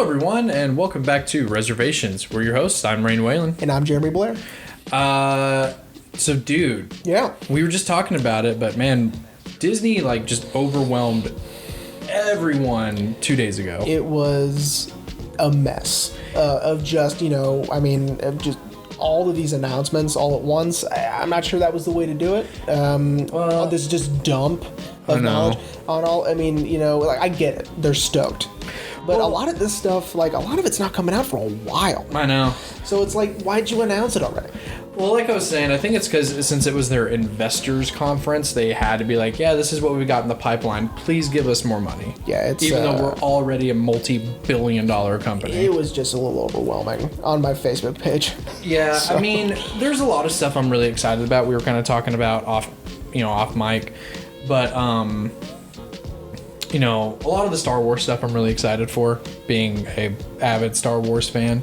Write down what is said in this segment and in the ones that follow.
everyone, and welcome back to Reservations. We're your hosts. I'm Rain Whalen. And I'm Jeremy Blair. So dude. Yeah. We were just talking about it, but man, Disney, just overwhelmed everyone 2 days ago. It was a mess of just, of just all of these announcements all at once. I'm not sure that was the way to do it. This just dump of knowledge on all. I get it. They're stoked. But a lot of this stuff, a lot of it's not coming out for a while. I know. So it's why'd you announce it already? Well, like I was saying, I think it's because since it was their investors conference, they had to be this is what we got in the pipeline. Please give us more money. Yeah, it's... Even though we're already a multi-billion-dollar company. It was just a little overwhelming on my Facebook page. Yeah, so. There's a lot of stuff I'm really excited about. We were kind of talking about off mic. But, a lot of the Star Wars stuff I'm really excited for, being a avid Star Wars fan.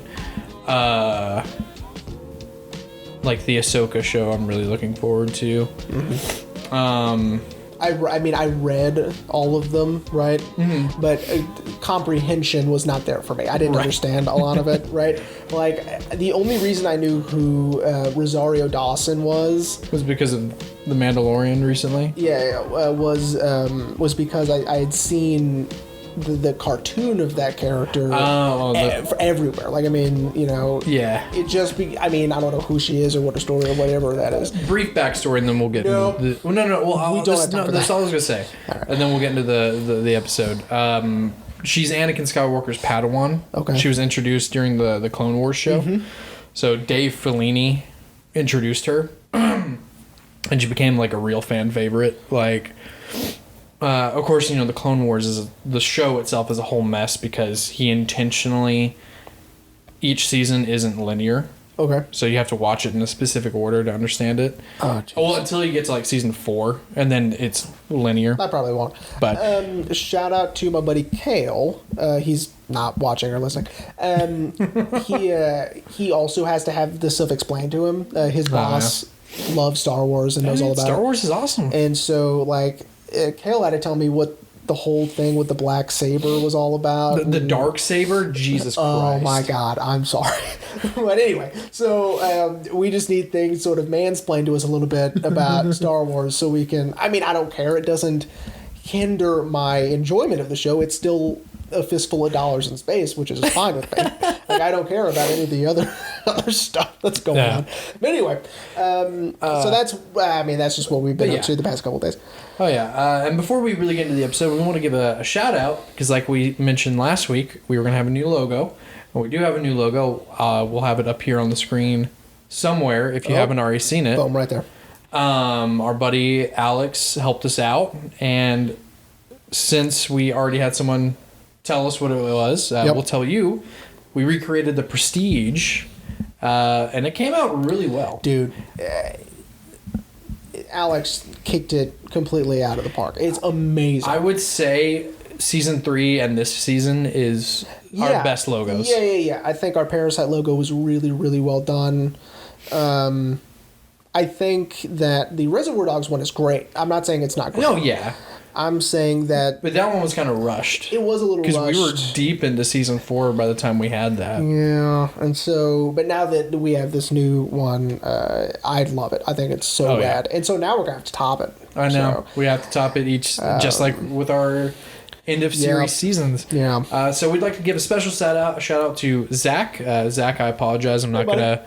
The Ahsoka show I'm really looking forward to. Mm-hmm. I read all of them, right? Mm-hmm. But comprehension was not there for me. I didn't understand a lot of it, right? The only reason I knew who Rosario Dawson was because of The Mandalorian recently. Yeah, was because I had seen the cartoon of that character everywhere. Yeah. It just I don't know who she is or what her story or whatever that is. Brief backstory, and then we'll get into we don't have time for that. That's all I was gonna say. Right. And then we'll get into the episode. She's Anakin Skywalker's Padawan. Okay. She was introduced during the Clone Wars show. Mm-hmm. So Dave Filoni introduced her, and she became a real fan favorite. Of course, the Clone Wars the show itself is a whole mess because he intentionally, each season isn't linear. Okay. So you have to watch it in a specific order to understand it. Oh, geez. Well, until you get to season 4, and then it's linear. I probably won't. But shout out to my buddy Kale. He's not watching or listening. He also has to have this stuff explained to him. His boss loves Star Wars and knows all about it. Star Wars is awesome. And so Kale had to tell me what the whole thing with the black saber was all about. The dark saber? Jesus Christ. Oh my God, I'm sorry. But anyway, so we just need things sort of mansplained to us a little bit about Star Wars so we can... I don't care. It doesn't hinder my enjoyment of the show. It's still a fistful of dollars in space, which is fine with me. I don't care about any of the other stuff that's going on. But anyway, so that's just what we've been up to the past couple of days. Oh yeah, and before we really get into the episode, we want to give a shout out because, like we mentioned last week, we were going to have a new logo. And we do have a new logo. We'll have it up here on the screen somewhere if you haven't already seen it. Boom, right there. Our buddy Alex helped us out, and since we already had someone tell us what it was, we'll tell you. We recreated the Prestige, and it came out really well. Dude, Alex kicked it completely out of the park. It's amazing. I would say season 3 and this season is our best logos. Yeah. I think our Parasite logo was really, really well done. I think that the Reservoir Dogs one is great. I'm not saying it's not great. No, yeah. I'm saying that... But that one was kind of rushed. It was a little rushed. Because we were deep into season 4 by the time we had that. Yeah, and so... But now that we have this new one, I love it. I think it's so rad. And so now we're going to have to top it. I know. We have to top it each, just like with our end of series seasons. Yeah. So we'd like to give a special shout out to Zach. Zach, I apologize. I'm not going to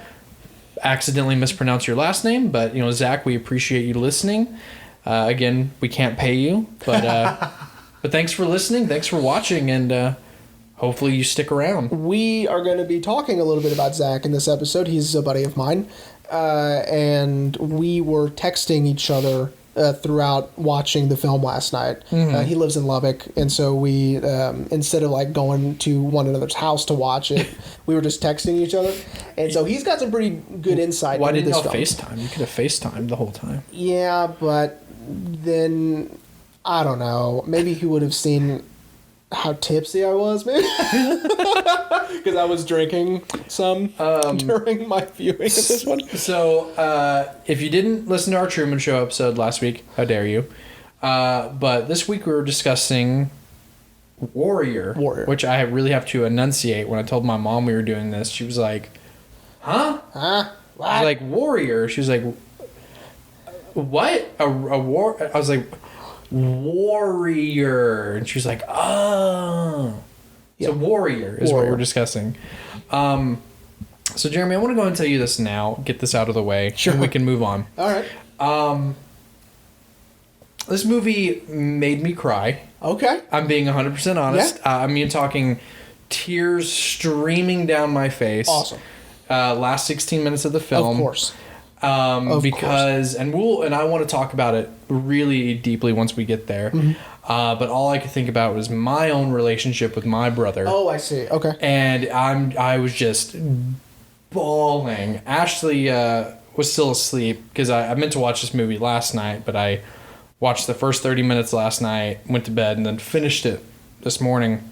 accidentally mispronounce your last name. But, Zach, we appreciate you listening. Again, we can't pay you, but thanks for listening, thanks for watching, and hopefully you stick around. We are going to be talking a little bit about Zach in this episode. He's a buddy of mine, and we were texting each other throughout watching the film last night. Mm-hmm. He lives in Lubbock, and so we, instead of going to one another's house to watch it, we were just texting each other. And so he's got some pretty good insight into this film. Why didn't y'all FaceTime? You could have FaceTimed the whole time. Yeah, but then, I don't know, maybe he would have seen how tipsy I was, maybe. Because I was drinking some during my viewing of this one. So, if you didn't listen to our Truman Show episode last week, how dare you? But this week we were discussing Warrior. Which I really have to enunciate. When I told my mom we were doing this, she was like, huh? What? I was like, Warrior. She was like, what? A war? I was like, Warrior. And she was like, oh. Yeah. So Warrior is what we're discussing. So Jeremy, I want to go and tell you this now. Get this out of the way. Sure. And we can move on. All right. This movie made me cry. Okay. I'm being 100% honest. Yeah. I mean, talking tears streaming down my face. Awesome. Last 16 minutes of the film. Of course. Because I want to talk about it really deeply once we get there. Mm-hmm. But all I could think about was my own relationship with my brother. Oh, I see. Okay. And I was just bawling. Ashley was still asleep because I meant to watch this movie last night, but I watched the first 30 minutes last night, went to bed, and then finished it this morning.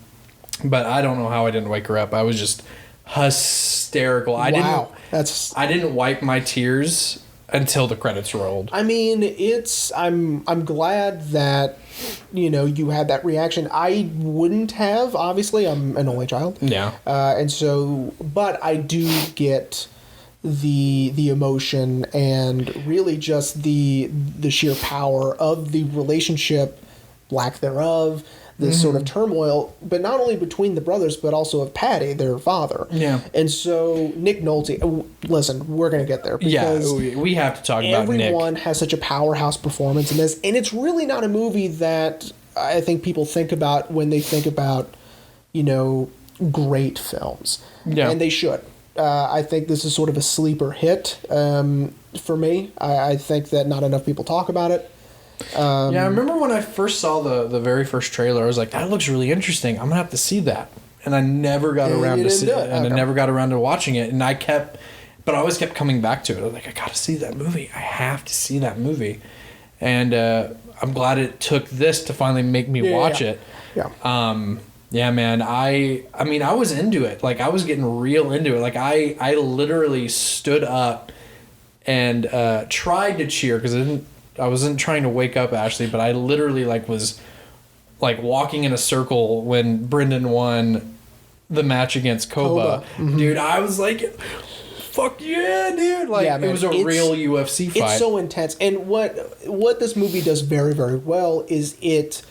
But I don't know how I didn't wake her up. I was just hysterical. I didn't wipe my tears until the credits rolled. I mean, I'm glad that you had that reaction. I wouldn't have, obviously. I'm an only child. Yeah. But I do get the emotion and really just the sheer power of the relationship, lack thereof, this sort of turmoil, but not only between the brothers, but also of Patty, their father. Yeah. And so Nick Nolte, listen, we're going to get there. Because we have to talk about Nick. Everyone has such a powerhouse performance in this, and it's really not a movie that I think people think about when they think about, great films. Yeah. And they should. I think this is sort of a sleeper hit for me. I think that not enough people talk about it. I remember when I first saw the very first trailer, I was like, that looks really interesting. I'm going to have to see that. And I never got around to see it. And I never got around to watching it. And I always kept coming back to it. I was like, I got to see that movie. I have to see that movie. And I'm glad it took this to finally make me watch it. Yeah. Yeah, man. I mean, I was into it. Like, I was getting real into it. Like, I literally stood up and tried to cheer because I wasn't trying to wake up Ashley, but I literally was walking in a circle when Brendan won the match against Koba. Mm-hmm. Dude, I was like, fuck yeah, dude. It was a real UFC fight. It's so intense. And what this movie does very, very well is it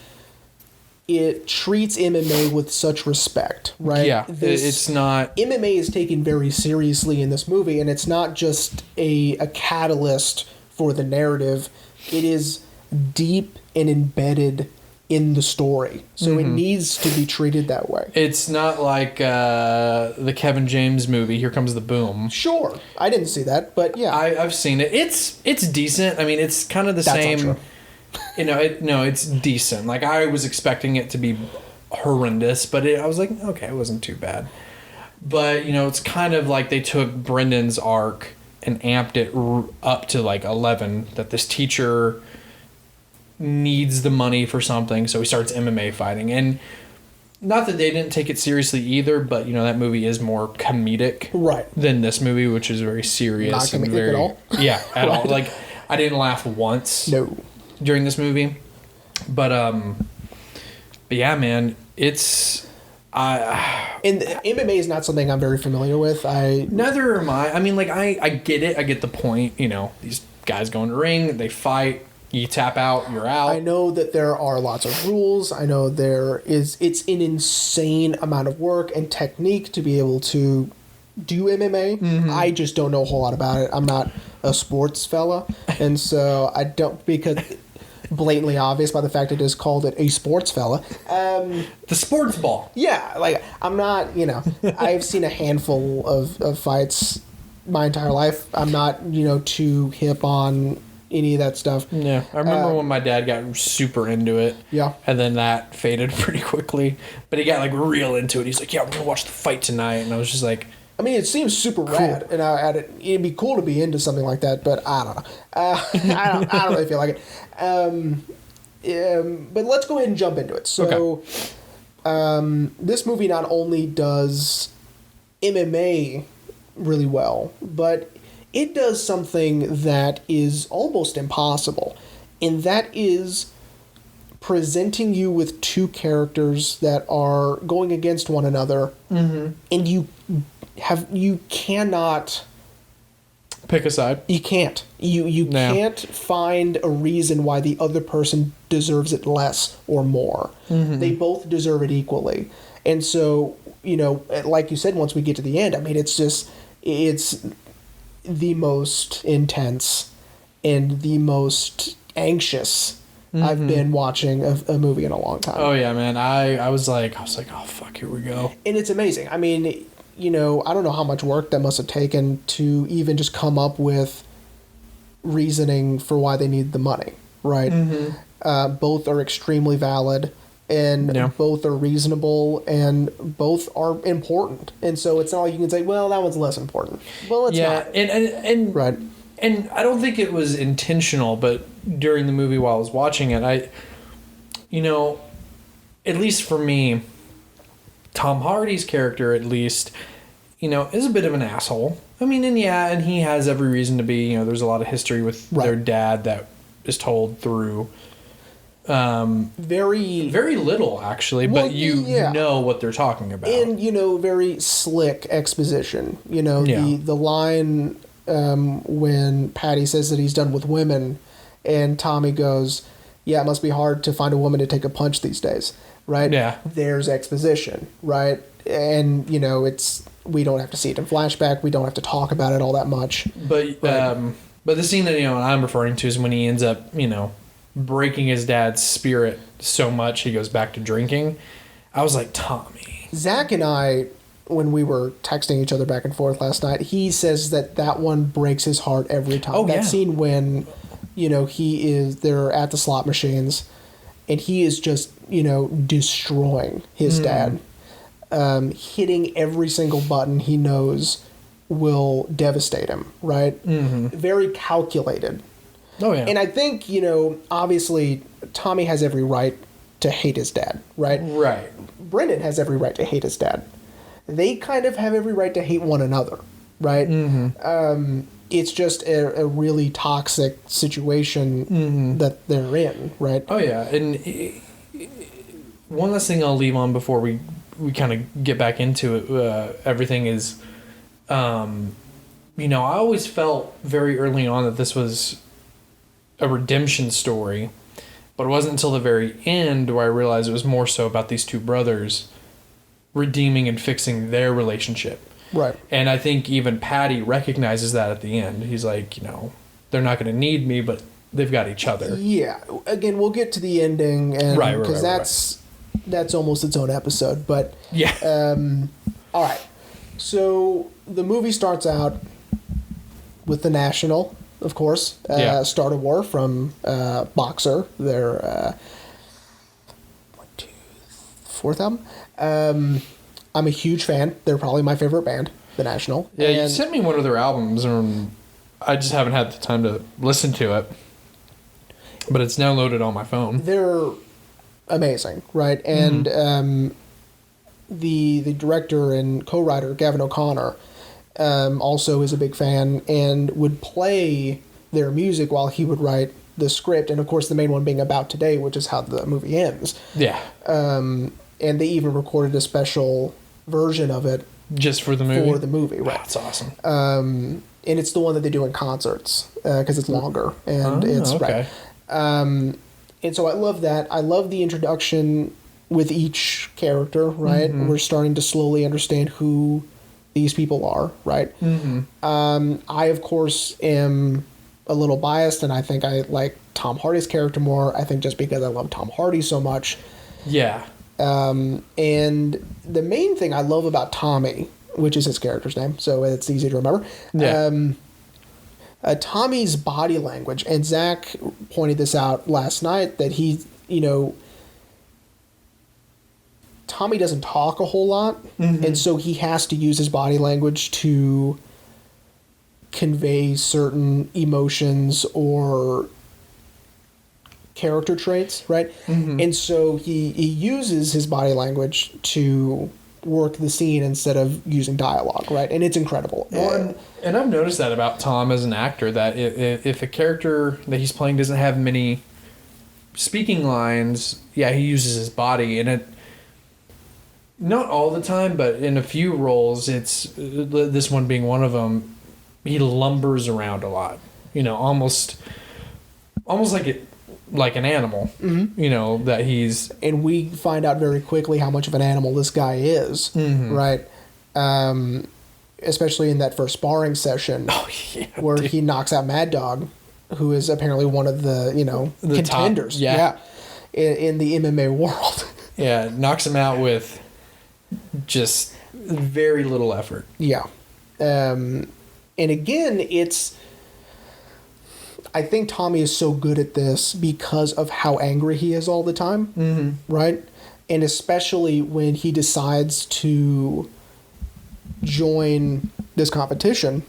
treats MMA with such respect, right? Yeah, it's not... MMA is taken very seriously in this movie, and it's not just a catalyst for the narrative. It is deep and embedded in the story. So it needs to be treated that way. It's not like the Kevin James movie, Here Comes the Boom. Sure. I didn't see that, but yeah. I've seen it. It's decent. I mean, it's kind of the same... Not true. It's decent. Like, I was expecting it to be horrendous, but I was like, okay, it wasn't too bad. But, it's kind of like they took Brendan's arc and amped it up to 11, that this teacher needs the money for something, so he starts MMA fighting. And not that they didn't take it seriously either, but that movie is more comedic than this movie, which is very serious. Not comedic at all. Yeah, at all. Like, I didn't laugh once. No. During this movie, but yeah, man, it's and MMA is not something I'm very familiar with. Neither am I. I mean, I get it. I get the point. These guys go in the ring, they fight. You tap out, you're out. I know that there are lots of rules. I know it's an insane amount of work and technique to be able to do MMA. Mm-hmm. I just don't know a whole lot about it. I'm not a sports fella, and so I don't, because blatantly obvious by the fact it is called a sports fella. The sports ball. Yeah, I'm not, I've seen a handful of fights my entire life. I'm not, too hip on any of that stuff. Yeah, I remember when my dad got super into it. Yeah. And then that faded pretty quickly. But he got real into it. He's like, yeah, we're going to watch the fight tonight. And I was just like... I mean, it seems super rad, and it'd be cool to be into something like that, but I don't know. I don't really feel like it. But let's go ahead and jump into it. So, this movie not only does MMA really well, but it does something that is almost impossible, and that is presenting you with two characters that are going against one another, and you cannot pick a side. You can't. You can't find a reason why the other person deserves it less or more. They both deserve it equally. And so, like you said, once we get to the end, I mean, it's the most intense and the most anxious I've been watching a movie in a long time. Oh yeah, man. I was like, oh fuck, here we go. And it's amazing. I mean, I don't know how much work that must have taken to even just come up with reasoning for why they need the money, right? Both are extremely valid, and both are reasonable, and both are important. And so it's not like you can say, well, that one's less important. Well, it's not. And right. And I don't think it was intentional, but during the movie while I was watching it, at least for me, Tom Hardy's character, at least, is a bit of an asshole. I mean, and he has every reason to be. There's a lot of history with their dad that is told through very, very little, actually, but you know what they're talking about. And, very slick exposition. The line when Patty says that he's done with women, and Tommy goes, yeah, it must be hard to find a woman to take a punch these days, right? Yeah. There's exposition, right? And, we don't have to see it in flashback. We don't have to talk about it all that much. But the scene that, I'm referring to is when he ends up, breaking his dad's spirit so much he goes back to drinking. I was like, Tommy. Zach and I, when we were texting each other back and forth last night, he says that one breaks his heart every time. That scene when, they're at the slot machines and he is just, destroying his dad. Hitting every single button he knows will devastate him, right? Very calculated. Oh, yeah. And I think, obviously, Tommy has every right to hate his dad, right? Right. Brendan has every right to hate his dad. They kind of have every right to hate one another, right? It's just a really toxic situation that they're in, right? Oh, yeah. And one last thing I'll leave on before we kind of get back into it, everything is, I always felt very early on that this was a redemption story, but it wasn't until the very end where I realized it was more so about these two brothers redeeming and fixing their relationship. Right. And I think even Patty recognizes that at the end. He's like, they're not going to need me, but they've got each other. Yeah. Again, we'll get to the ending, and because that's almost its own episode. But yeah. All right. So the movie starts out with the National, of course, start a war from Boxer, their fourth album. I'm a huge fan. They're probably my favorite band, the National. Yeah, you sent me one of their albums, and I just haven't had the time to listen to it. But it's now loaded on my phone. They're amazing, right? And the director and co-writer, Gavin O'Connor, also is a big fan and would play their music while he would write the script. And, of course, the main one being About Today, which is how the movie ends. Yeah. And they even recorded a special version of it. Just for the movie? For the movie, right. That's awesome. And it's the one that they do in concerts because it's longer. And it's okay. Right. And so I love that. I love the introduction with each character, right? We're starting to slowly understand who these people are, right? I, of course, am a little biased, and I think I like Tom Hardy's character more. I think just because I love Tom Hardy so much. Yeah. And the main thing I love about Tommy, which is his character's name, so it's easy to remember. Yeah. Tommy's body language, and Zach pointed this out last night, that he, Tommy doesn't talk a whole lot, and so he has to use his body language to convey certain emotions or character traits, right? And so he uses his body language to work the scene instead of using dialogue, right? And it's incredible. Well, and I've noticed that about Tom as an actor, that if a character that he's playing doesn't have many speaking lines, yeah, he uses his body, and it. Not all the time, but in a few roles, it's this one being one of them. He lumbers around a lot, almost like an animal, that he's. And we find out very quickly how much of an animal this guy is, right? Especially in that first sparring session, where he knocks out Mad Dog, who is apparently one of the the contenders, top, in the MMA world. Yeah, knocks him out with just very little effort. Yeah. And again, I think Tommy is so good at this because of how angry he is all the time, right? And especially when he decides to join this competition,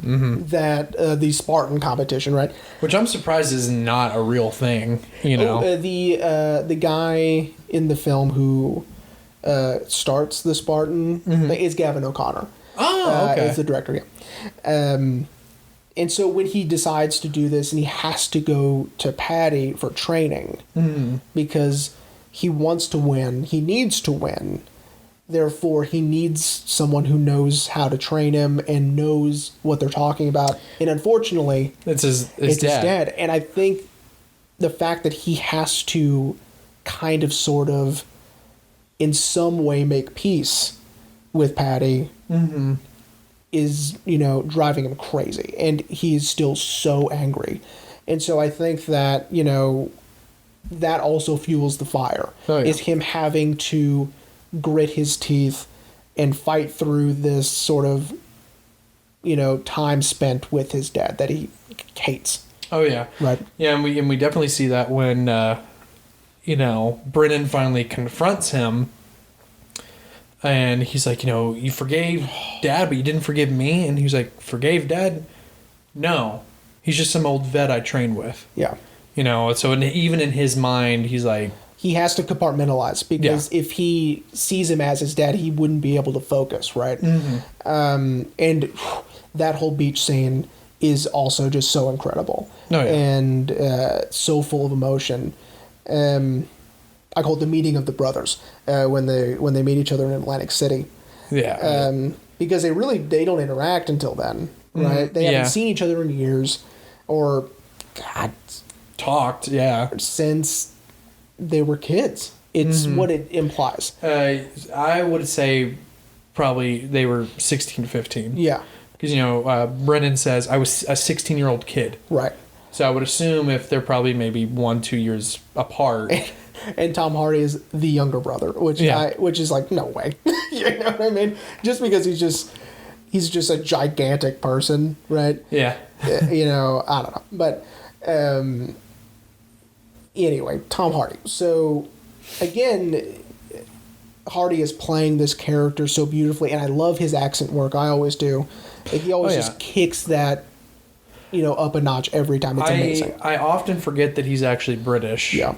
that the Spartan competition, right? Which I'm surprised is not a real thing, the guy in the film who starts the Spartan is Gavin O'Connor. Oh, okay. Is the director, yeah. And so when he decides to do this, and he has to go to Patty for training because he wants to win, he needs to win. Therefore, he needs someone who knows how to train him and knows what they're talking about. And unfortunately, it's his dad. And I think the fact that he has to kind of sort of in some way make peace with Patty is, driving him crazy. And he's still so angry. And so I think that, that also fuels the fire. Oh, yeah. Is him having to grit his teeth and fight through this sort of, time spent with his dad that he hates. Oh, yeah. Right. Yeah, and we definitely see that when, Brennan finally confronts him. And he's like, you forgave Dad, but you didn't forgive me. And he's like, forgave Dad? No. He's just some old vet I trained with. Yeah. So even in his mind, he's like... He has to compartmentalize because if he sees him as his dad, he wouldn't be able to focus, right? And that whole beach scene is also just so incredible. Oh, yeah. And so full of emotion. I call it the meeting of the brothers when they meet each other in Atlantic City. Yeah. Because they don't interact until then, right? They haven't seen each other in years, or talked. Yeah. Since they were kids. It's what it implies. I would say probably they were 16 to 15. Yeah. Because Brennan says I was a 16-year-old kid. Right. So I would assume if they're probably maybe 1-2 years apart. And Tom Hardy is the younger brother, which is like, no way. You know what I mean? Just because he's just a gigantic person, right? Yeah. I don't know. But anyway, Tom Hardy. So again, Hardy is playing this character so beautifully, and I love his accent work. I always do. Like, he always just kicks that, up a notch every time. It's amazing. I often forget that he's actually British. Yeah.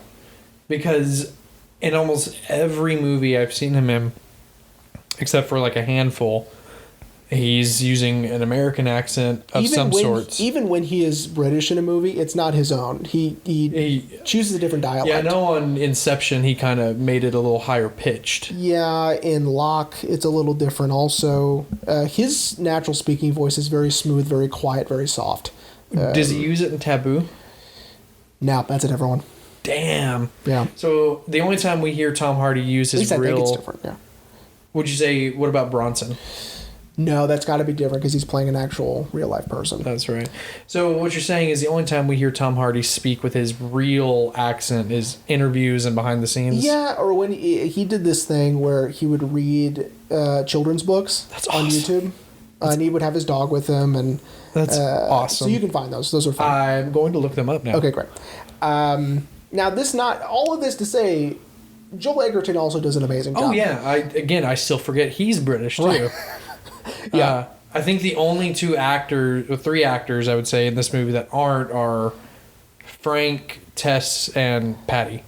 Because in almost every movie I've seen him in, except for like a handful, he's using an American accent of some sorts. Even when he is British in a movie, it's not his own. He chooses a different dialect. Yeah, I know on Inception he kind of made it a little higher pitched. Yeah, in Locke it's a little different also. His natural speaking voice is very smooth, very quiet, very soft. Does he use it in Taboo? No, that's a different one. Damn. Yeah. So the only time we hear Tom Hardy use his real... I think it's different, yeah. Would you say, what about Bronson? No, that's got to be different because he's playing an actual real-life person. That's right. So what you're saying is the only time we hear Tom Hardy speak with his real accent is interviews and behind the scenes? Yeah, or when he did this thing where he would read children's books on YouTube. And he would have his dog with him. And that's awesome. So you can find those. Those are fun. I'm going to look them up now. Okay, great. Now, all of this to say, Joel Edgerton also does an amazing job. Oh, yeah. I still forget he's British, too. Right. Yeah. I think the only three actors, I would say, in this movie that aren't are Frank, Tess, and Patty.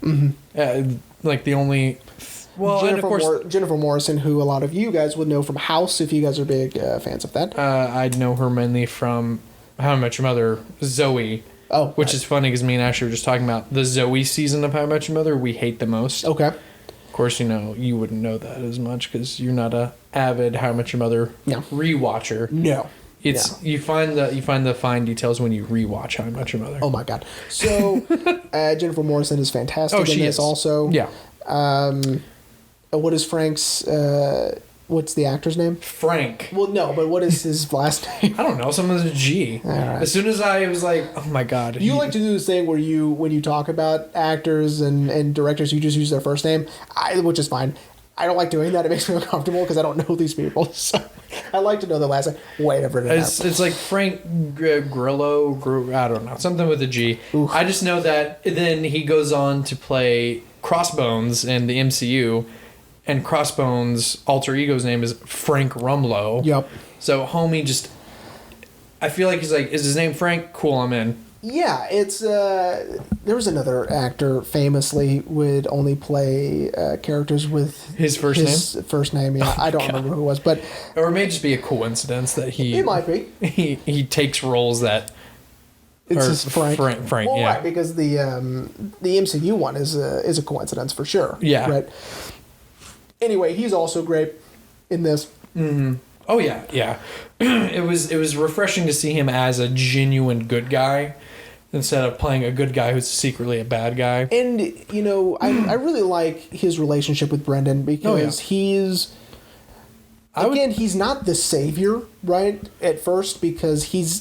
Like, the only... Well, Jennifer Morrison, who a lot of you guys would know from House, if you guys are big fans of that. I'd know her mainly from How I Met Your Mother, Zoe. Oh, which is funny because me and Ashley were just talking about the Zoe season of How I Met Your Mother. We hate the most. Okay. Of course, you wouldn't know that as much because you're not a avid How I Met Your Mother rewatcher. No. It's you find the fine details when you rewatch How I Met Your Mother. Oh my god! So Jennifer Morrison is fantastic in this. Also, yeah. What is Frank's? What's the actor's name? Frank. Well, no, but what is his last name? I don't know. Someone's a G. All right. As soon as I was like, oh my god. You like to do this thing where when you talk about actors and directors, you just use their first name, which is fine. I don't like doing that. It makes me uncomfortable because I don't know these people. So I like to know their last name. Whatever it is. It's like Frank Grillo. I don't know. Something with a G. Oof. I just know that then he goes on to play Crossbones in the MCU. And Crossbones' alter ego's name is Frank Rumlow. Yep. So homie just... I feel like he's like, is his name Frank? Cool, I'm in. Yeah, it's... there was another actor famously would only play characters with... His first name? First name, yeah. I don't remember who it was, but... Or it may just be a coincidence that he... It might be. He takes roles that... It's just Frank. Frank, well, yeah. Right, because the MCU one is a coincidence for sure. Yeah. Right. Anyway, he's also great in this. Mm-hmm. Oh yeah, yeah. It was refreshing to see him as a genuine good guy instead of playing a good guy who's secretly a bad guy. And I really like his relationship with Brendan because he's not the savior, right? At first, because he's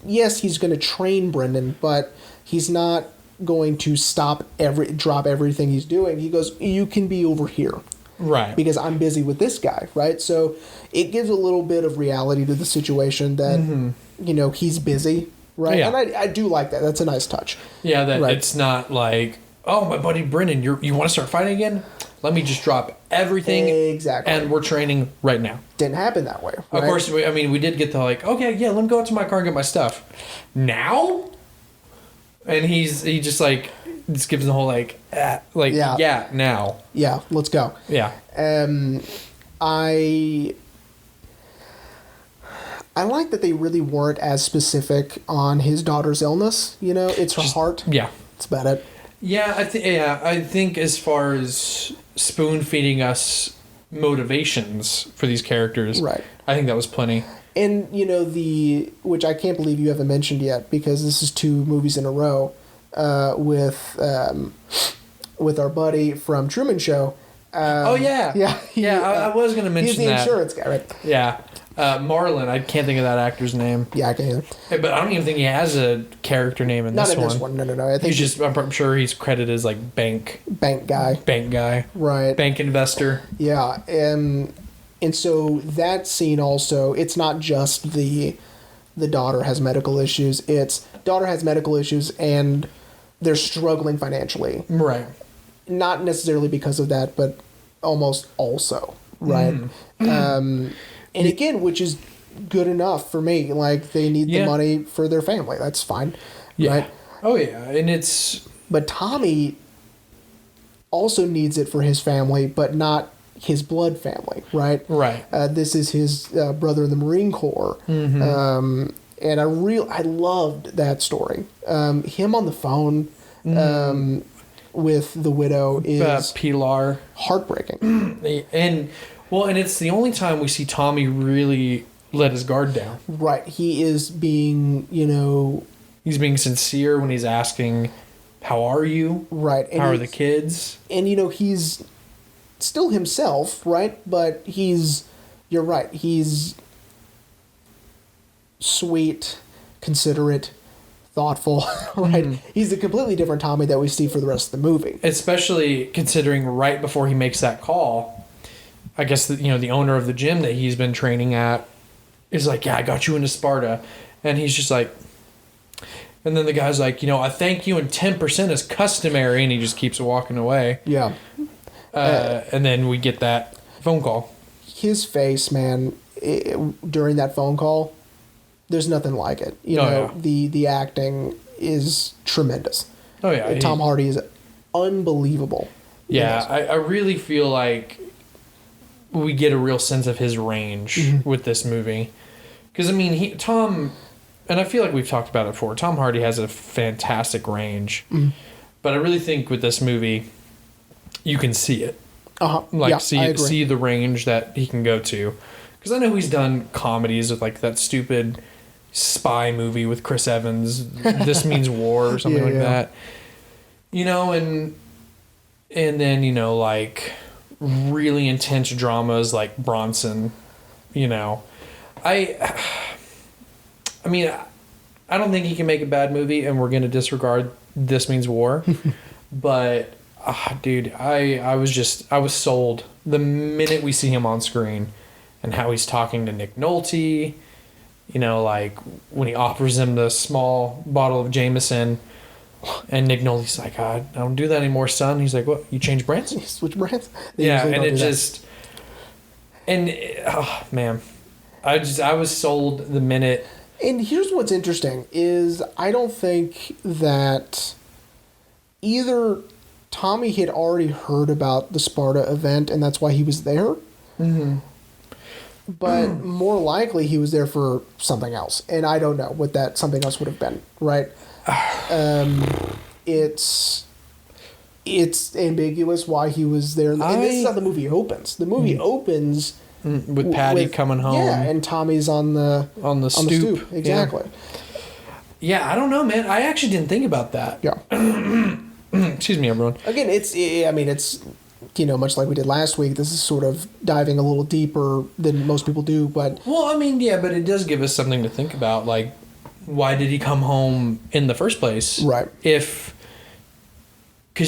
going to train Brendan, but he's not going to drop everything he's doing. He goes, you can be over here. Right. Because I'm busy with this guy, right? So it gives a little bit of reality to the situation that, he's busy, right? Yeah. And I do like that. That's a nice touch. Yeah, that it's not like, oh, my buddy Brendan, you want to start fighting again? Let me just drop everything. Exactly. And we're training right now. Didn't happen that way. Right? Of course, we did get the okay, yeah, let me go out to my car and get my stuff. Now? And he just gives the whole yeah, now. Yeah, let's go. Yeah. I like that they really weren't as specific on his daughter's illness. It's her heart. Yeah. That's about it. Yeah, I think as far as spoon feeding us motivations for these characters, right? I think that was plenty. And which I can't believe you haven't mentioned yet because this is 2 movies in a row with our buddy from Truman Show. Oh yeah, yeah. I was going to mention that. He's the insurance guy, right? Yeah. Marlon, I can't think of that actor's name. Yeah, I can't either. But I don't even think he has a character name in this one. Not in this one. No. I think I'm sure he's credited as bank guy. Bank guy. Right. Bank investor. Yeah, and so that scene also, it's not just the daughter has medical issues. It's daughter has medical issues and they're struggling financially. Right. Not necessarily because of that, but almost also, right? And again, which is good enough for me. They need the money for their family. That's fine. Yeah. Right? Oh, yeah. And But Tommy also needs it for his family, but not his blood family, right? Right. This is his brother in the Marine Corps. Mm-hmm. And I loved that story. Him on the phone with the widow is Pilar. Heartbreaking. And it's the only time we see Tommy really let his guard down. Right. He is being, he's being sincere when he's asking, how are you? Right. And how are the kids? And, he's still himself, right? But you're right. He's sweet, considerate, thoughtful, right? Mm-hmm. He's a completely different Tommy that we see for the rest of the movie. Especially considering right before he makes that call, I guess the owner of the gym that he's been training at is like, yeah, I got you into Sparta. And he's just like, and then the guy's like, I thank you and 10% is customary. And he just keeps walking away. Yeah. And then we get that phone call. His face, man, during that phone call, there's nothing like it. The acting is tremendous. Oh, yeah. Tom Hardy is unbelievable. Yeah, I really feel like we get a real sense of his range with this movie. Because, Tom and I feel like we've talked about it before, Tom Hardy has a fantastic range. But I really think with this movie, you can see it. See the range that he can go to. Because I know he's done comedies with like that stupid spy movie with Chris Evans, This Means War or something that. You know, and then, you know, like really intense dramas like Bronson, you know. I mean, I don't think he can make a bad movie, and we're going to disregard This Means War. But, dude, I was sold the minute we see him on screen and how he's talking to Nick Nolte. You know, like when he offers him the small bottle of Jameson, and Nick Nolte's like, I don't do that anymore, son. He's like, what? You change brands? You switch brands? Yeah, and it just... And, oh, man. I was sold the minute... And here's what's interesting, is I don't think that either Tommy had already heard about the Sparta event, and that's why he was there. But more likely he was there for something else. And I don't know what that something else would have been, right? It's ambiguous why he was there. And this is how the movie opens. The movie opens with Patty coming home. Yeah, and Tommy's on the stoop. Exactly. Yeah, I don't know, man. I actually didn't think about that. Yeah. Excuse me, everyone. Again, it's you know, much like we did last week, this is sort of diving a little deeper than most people do, but... Well, I mean, yeah, but it does give us something to think about, like, why did he come home in the first place? Right. Because,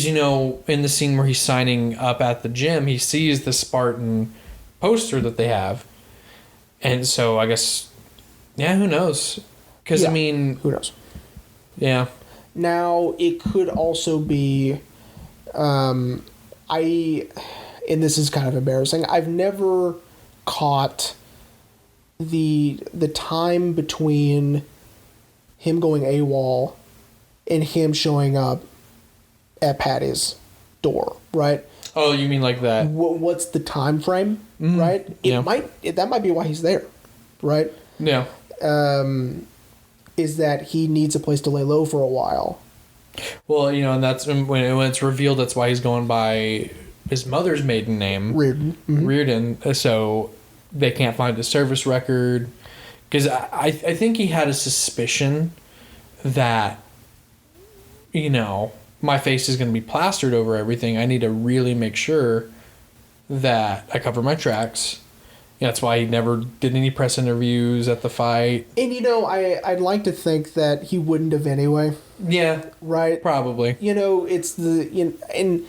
you know, in the scene where he's signing up at the gym, he sees the Spartan poster that they have. And so, I guess, yeah, who knows? Because, I mean... Who knows? Yeah. Now, it could also be... and this is kind of embarrassing, I've never caught the time between him going AWOL and him showing up at Patty's door, right? Oh, you mean like that? What's the time frame, right? That might be why he's there, right? Yeah. Is that he needs a place to lay low for a while. Well, you know, and that's when it's revealed that's why he's going by his mother's maiden name, Reardon. Reardon. So they can't find his service record. Because I think he had a suspicion that, you know, my face is going to be plastered over everything. I need to really make sure that I cover my tracks. Yeah, that's why he never did any press interviews at the fight. And, you know, I'd like to think that he wouldn't have anyway. Yeah. Right? Probably. You know, and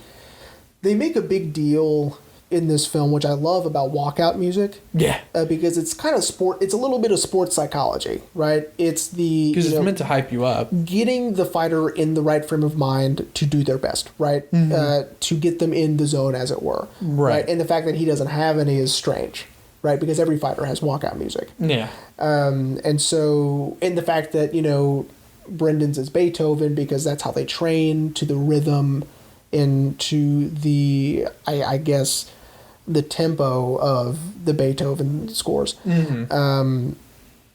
they make a big deal in this film, which I love, about walkout music. Yeah. Because it's kind of it's a little bit of sports psychology, right? It's because it's meant to hype you up. Getting the fighter in the right frame of mind to do their best, right? To get them in the zone, as it were. Right. And the fact that he doesn't have any is strange. Right, because every fighter has walkout music. Yeah. And so, and the fact that, you know, Brendan's is Beethoven, because that's how they train, to the rhythm and to the, I guess, the tempo of the Beethoven scores,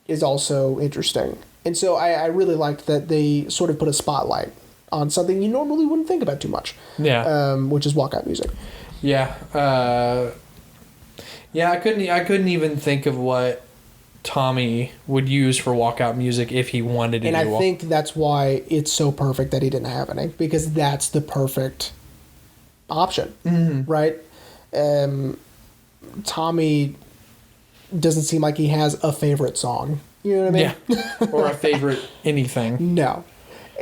is also interesting. And so I really liked that they sort of put a spotlight on something you normally wouldn't think about too much. Yeah. Which is walkout music. Yeah. Yeah, I couldn't even think of what Tommy would use for walkout music if he wanted to. And I think that's why it's so perfect that he didn't have any, because that's the perfect option, right? Tommy doesn't seem like he has a favorite song. You know what I mean? Yeah. Or a favorite anything. No.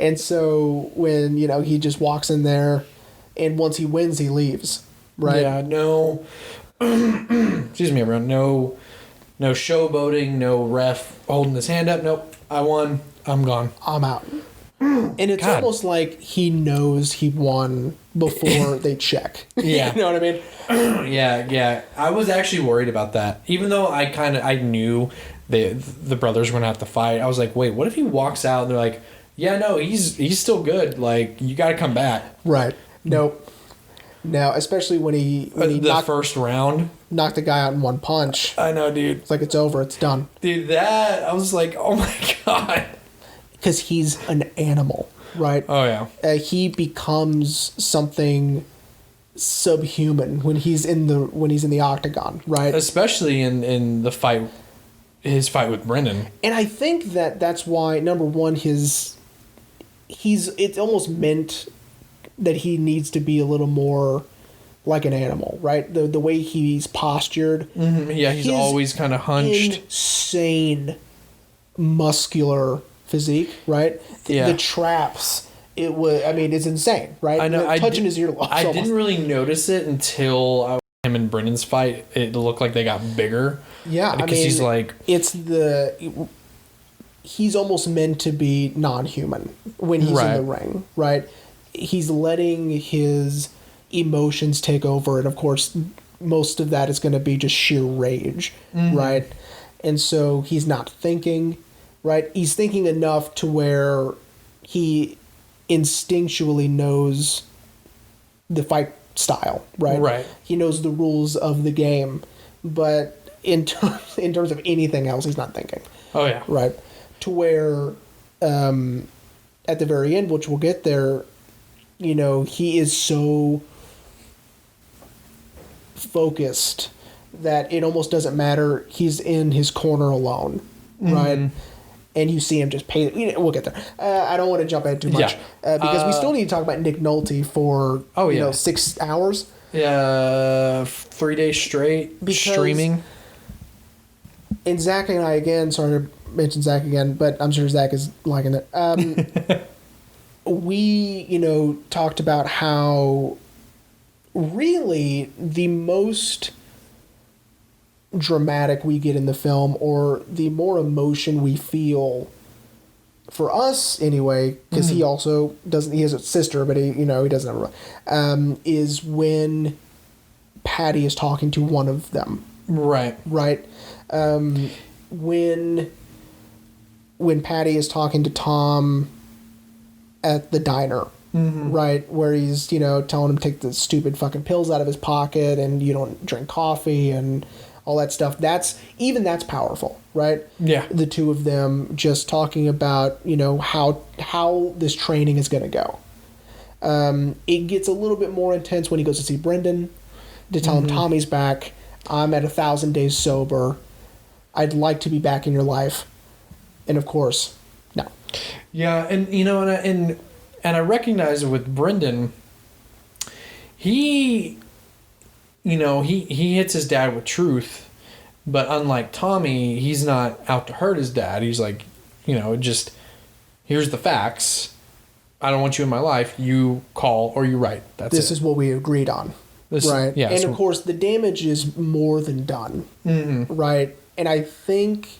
And so when, you know, he just walks in there, and once he wins, he leaves, right? Yeah, no... Excuse me, everyone. No showboating, no ref holding his hand up. Nope, I won. I'm gone. I'm out. And it's almost like he knows he won before they check. Yeah. You know what I mean? Yeah. I was actually worried about that. Even though I knew the brothers were going to have to fight. I was like, wait, what if he walks out and they're like, yeah, no, he's still good. Like, you got to come back. Right. Nope. Now, especially when he first round knocked the guy out in one punch. I know, dude. It's like it's over. It's done. Dude, that I was like, oh my god. Because he's an animal, right? Oh yeah. He becomes something subhuman when he's in the octagon, right? Especially in the fight, his fight with Brendan. And I think that's why, number one, it's almost meant that he needs to be a little more like an animal, right? The way he's postured. Mm-hmm. Yeah, he's always kind of hunched. Insane muscular physique, right? Yeah. The traps, it's insane, right? I know. Touching his earlobes. I didn't really notice it until him and Brendan's fight. It looked like they got bigger. Yeah, because he's like... He's almost meant to be non-human when he's in the ring, right? He's letting his emotions take over, and of course, most of that is going to be just sheer rage, right? And so he's not thinking, right? He's thinking enough to where he instinctually knows the fight style, right? Right. He knows the rules of the game, but in terms of anything else, he's not thinking. Oh yeah. Right. To where, at the very end, which we'll get there, he is so focused that it almost doesn't matter. He's in his corner alone, right? And you see him just pay. We'll get there. I don't want to jump ahead too much because we still need to talk about Nick Nolte for 6 hours. Yeah, 3 days straight streaming. And Zach and I again. Sorry to mention Zach again, but I'm sure Zach is liking it. We, talked about how really the most dramatic we get in the film, or the more emotion we feel, for us anyway, because he also doesn't, he has a sister, but he doesn't have is when Patty is talking to one of them. Right. Right. When Patty is talking to Tom at the diner, right, where he's, telling him to take the stupid fucking pills out of his pocket and you don't drink coffee and all that stuff. That's powerful, right? Yeah. The two of them just talking about, how this training is going to go. It gets a little bit more intense when he goes to see Brendan to tell him Tommy's back. I'm at 1,000 days sober. I'd like to be back in your life. And of course, no. Yeah, and and I recognize with Brendan, he hits his dad with truth, but unlike Tommy, he's not out to hurt his dad. He's like, just here's the facts. I don't want you in my life. You call or you write. This is what we agreed on. Right. Yeah. And of course, the damage is more than done. Right. And I think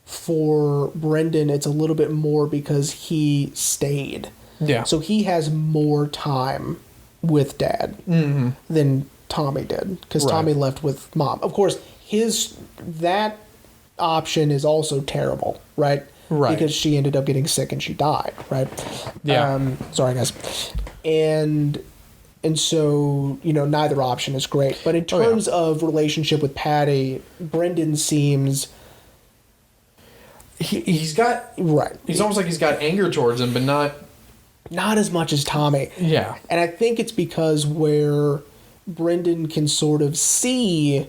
for Brendan, it's a little bit more because he stayed. Yeah. So he has more time with Dad than Tommy did, because Tommy left with Mom. Of course, that option is also terrible, right? Right. Because she ended up getting sick and she died, right? Yeah. Sorry, guys. And so, neither option is great. But in terms of relationship with Patty, Brendan seems... He's got... Right. He's almost like he's got anger towards him, but not... Not as much as Tommy. Yeah. And I think it's because where Brendan can sort of see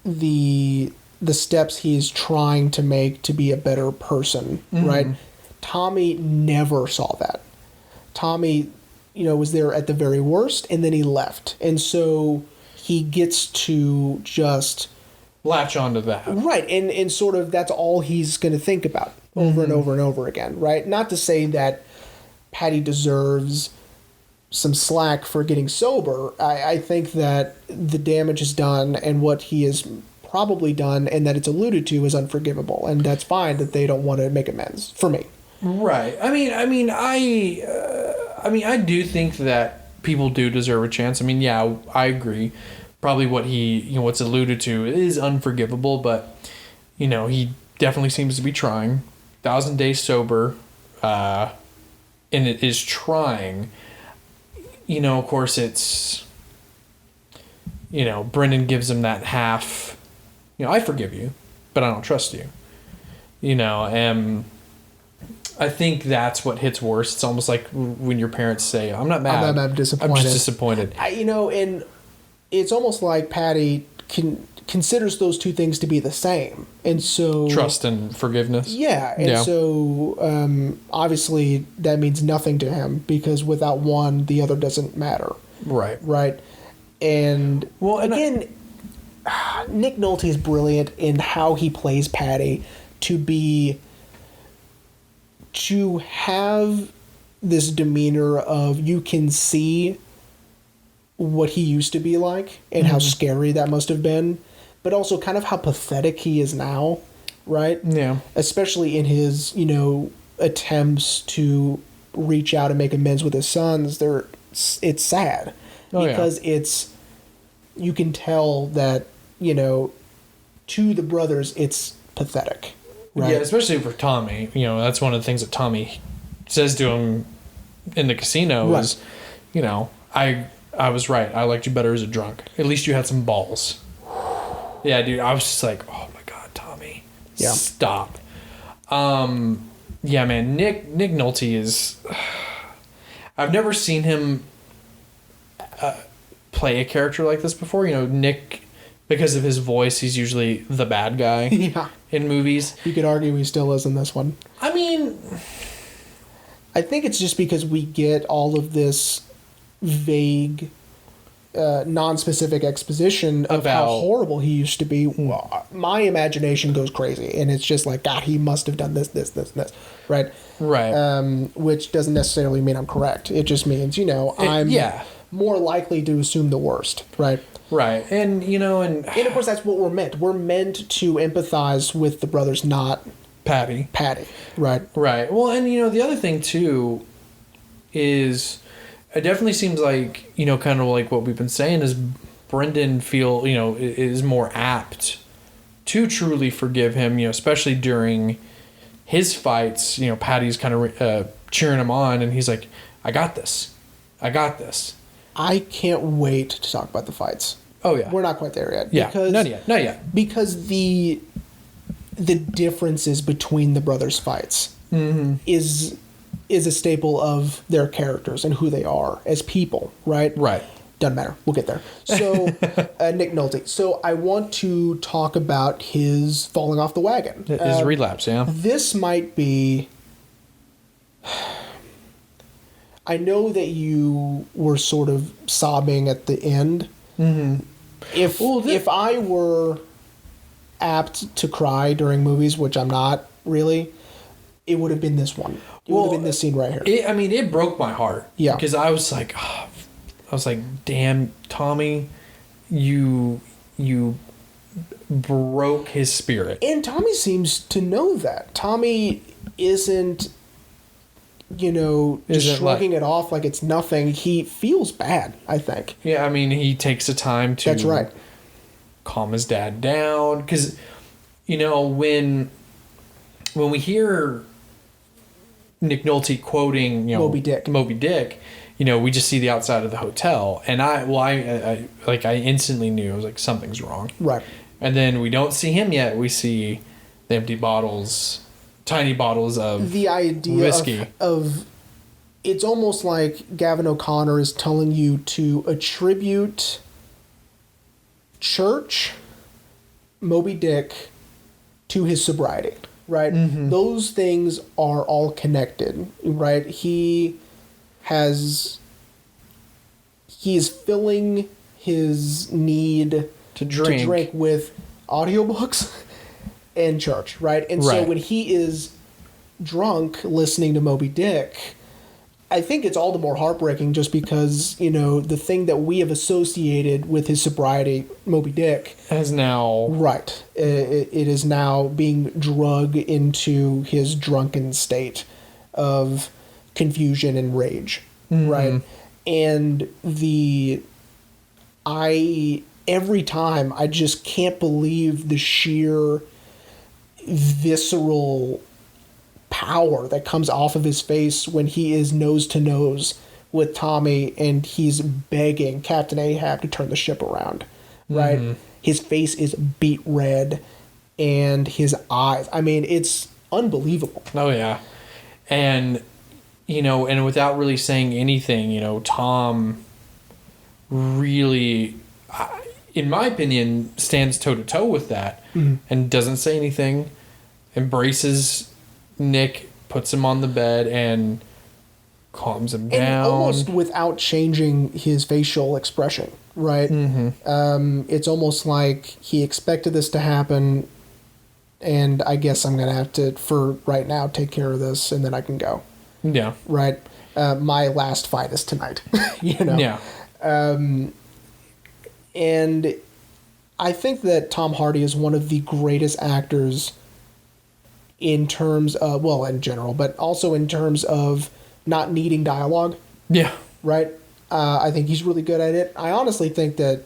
the steps he's trying to make to be a better person, right? Tommy never saw that. Tommy, was there at the very worst, and then he left. And so he gets to just... latch onto that. Right, and sort of that's all he's going to think about over and over and over again, right? Not to say that Patty deserves some slack for getting sober. I think that the damage is done, and what he has probably done and that it's alluded to is unforgivable, and that's fine that they don't want to make amends, for me. Right. I do think that people do deserve a chance. I agree. Probably what what's alluded to is unforgivable, but he definitely seems to be trying. 1,000 days sober, and it is trying. of course it's, Brendan gives him that half, I forgive you, but I don't trust you. And I think that's what hits worse. It's almost like when your parents say, I'm not mad. I'm disappointed. I'm just disappointed. And it's almost like Patty considers those two things to be the same. And so... Trust and forgiveness. Yeah. And so, obviously, that means nothing to him because without one, the other doesn't matter. Right. Right. And, again, Nick Nolte is brilliant in how he plays Patty to have this demeanor of you can see what he used to be like and how scary that must have been, but also kind of how pathetic he is now, right? Yeah. Especially in his, attempts to reach out and make amends with his sons. It's sad because you can tell that, to the brothers, it's pathetic. Right? Yeah, especially for Tommy. That's one of the things that Tommy says to him in the casino is, I was right. I liked you better as a drunk. At least you had some balls. Yeah, dude. I was just like, oh my God, Tommy. Yeah. Stop. Yeah, man. Nick Nolte is... I've never seen him play a character like this before. Nick, because of his voice, he's usually the bad guy in movies. You could argue he still is in this one. I mean... I think it's just because we get all of this vague, non-specific exposition of how horrible he used to be. Well, my imagination goes crazy, and it's just like, God, he must have done this, and this, right? Right. Which doesn't necessarily mean I'm correct. It just means, I'm more likely to assume the worst, right? Right. And, and of course, that's what we're meant. We're meant to empathize with the brothers, not... Patty. Right. Right. Well, and, the other thing, too, is... It definitely seems like, kind of like what we've been saying is Brendan is more apt to truly forgive him, especially during his fights. Patty's kind of cheering him on, and he's like, I got this. I can't wait to talk about the fights. Oh, yeah. We're not quite there yet. Yeah, not yet. Because the differences between the brothers' fights is a staple of their characters and who they are as people, right? Right. Doesn't matter. We'll get there. So, Nick Nolte. So, I want to talk about his falling off the wagon. His relapse, yeah. This might be... I know that you were sort of sobbing at the end. Mm-hmm. If I were apt to cry during movies, which I'm not really, it would have been this one. It would have been this scene right here. It broke my heart. Yeah. Because I was like, damn, Tommy, you broke his spirit. And Tommy seems to know that. Tommy isn't, just shrugging it off like it's nothing. He feels bad, I think. Yeah, he takes the time to... That's right. Calm his dad down. Because, when we hear... Nick Nolte quoting, Moby Dick. We just see the outside of the hotel, and I instantly knew. I was like, something's wrong. Right. And then we don't see him yet. We see the empty bottles, tiny bottles of the idea whiskey. Of it's almost like Gavin O'Connor is telling you to attribute Church, Moby Dick, to his sobriety. Right? Mm-hmm. Those things are all connected, right? He is filling his need to drink with audiobooks and church, right? And so when he is drunk listening to Moby Dick, I think it's all the more heartbreaking just because, the thing that we have associated with his sobriety, Moby Dick... has now... Right. It is now being drug into his drunken state of confusion and rage. Mm-hmm. Right? And every time, I just can't believe the sheer visceral... power that comes off of his face when he is nose to nose with Tommy, and he's begging Captain Ahab to turn the ship around, right? Mm-hmm. His face is beet red, and his eyes. I mean, it's unbelievable. Oh, yeah. And, and without really saying anything, Tom really, in my opinion, stands toe-to-toe with that and doesn't say anything, embraces Nick, puts him on the bed, and calms him down. And almost without changing his facial expression, right? Mm-hmm. It's almost like he expected this to happen, and I guess I'm going to have to, for right now, take care of this, and then I can go. Yeah. Right? My last fight is tonight, Yeah. And I think that Tom Hardy is one of the greatest actors in terms of, well, in general, but also in terms of not needing dialogue. Yeah. Right? I think he's really good at it. I honestly think that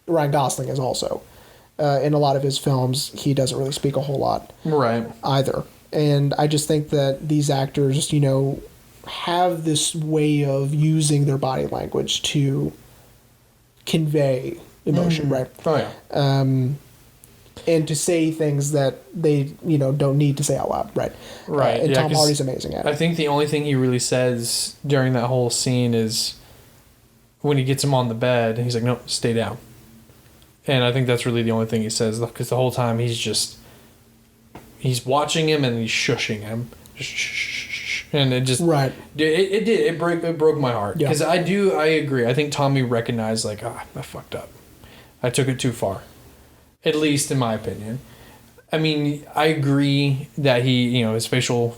Ryan Gosling is also. In a lot of his films, he doesn't really speak a whole lot. Right. Either. And I just think that these actors, have this way of using their body language to convey emotion, right? Oh, yeah. And to say things that they, don't need to say out loud, right? Right. And Tom Hardy's amazing at it. I think the only thing he really says during that whole scene is when he gets him on the bed, he's like, no, stay down. And I think that's really the only thing he says, because the whole time he's watching him and he's shushing him. And it just... Right. It broke my heart. Because I agree. I think Tommy recognized, I fucked up. I took it too far. At least in my opinion. I mean, I agree that he, his facial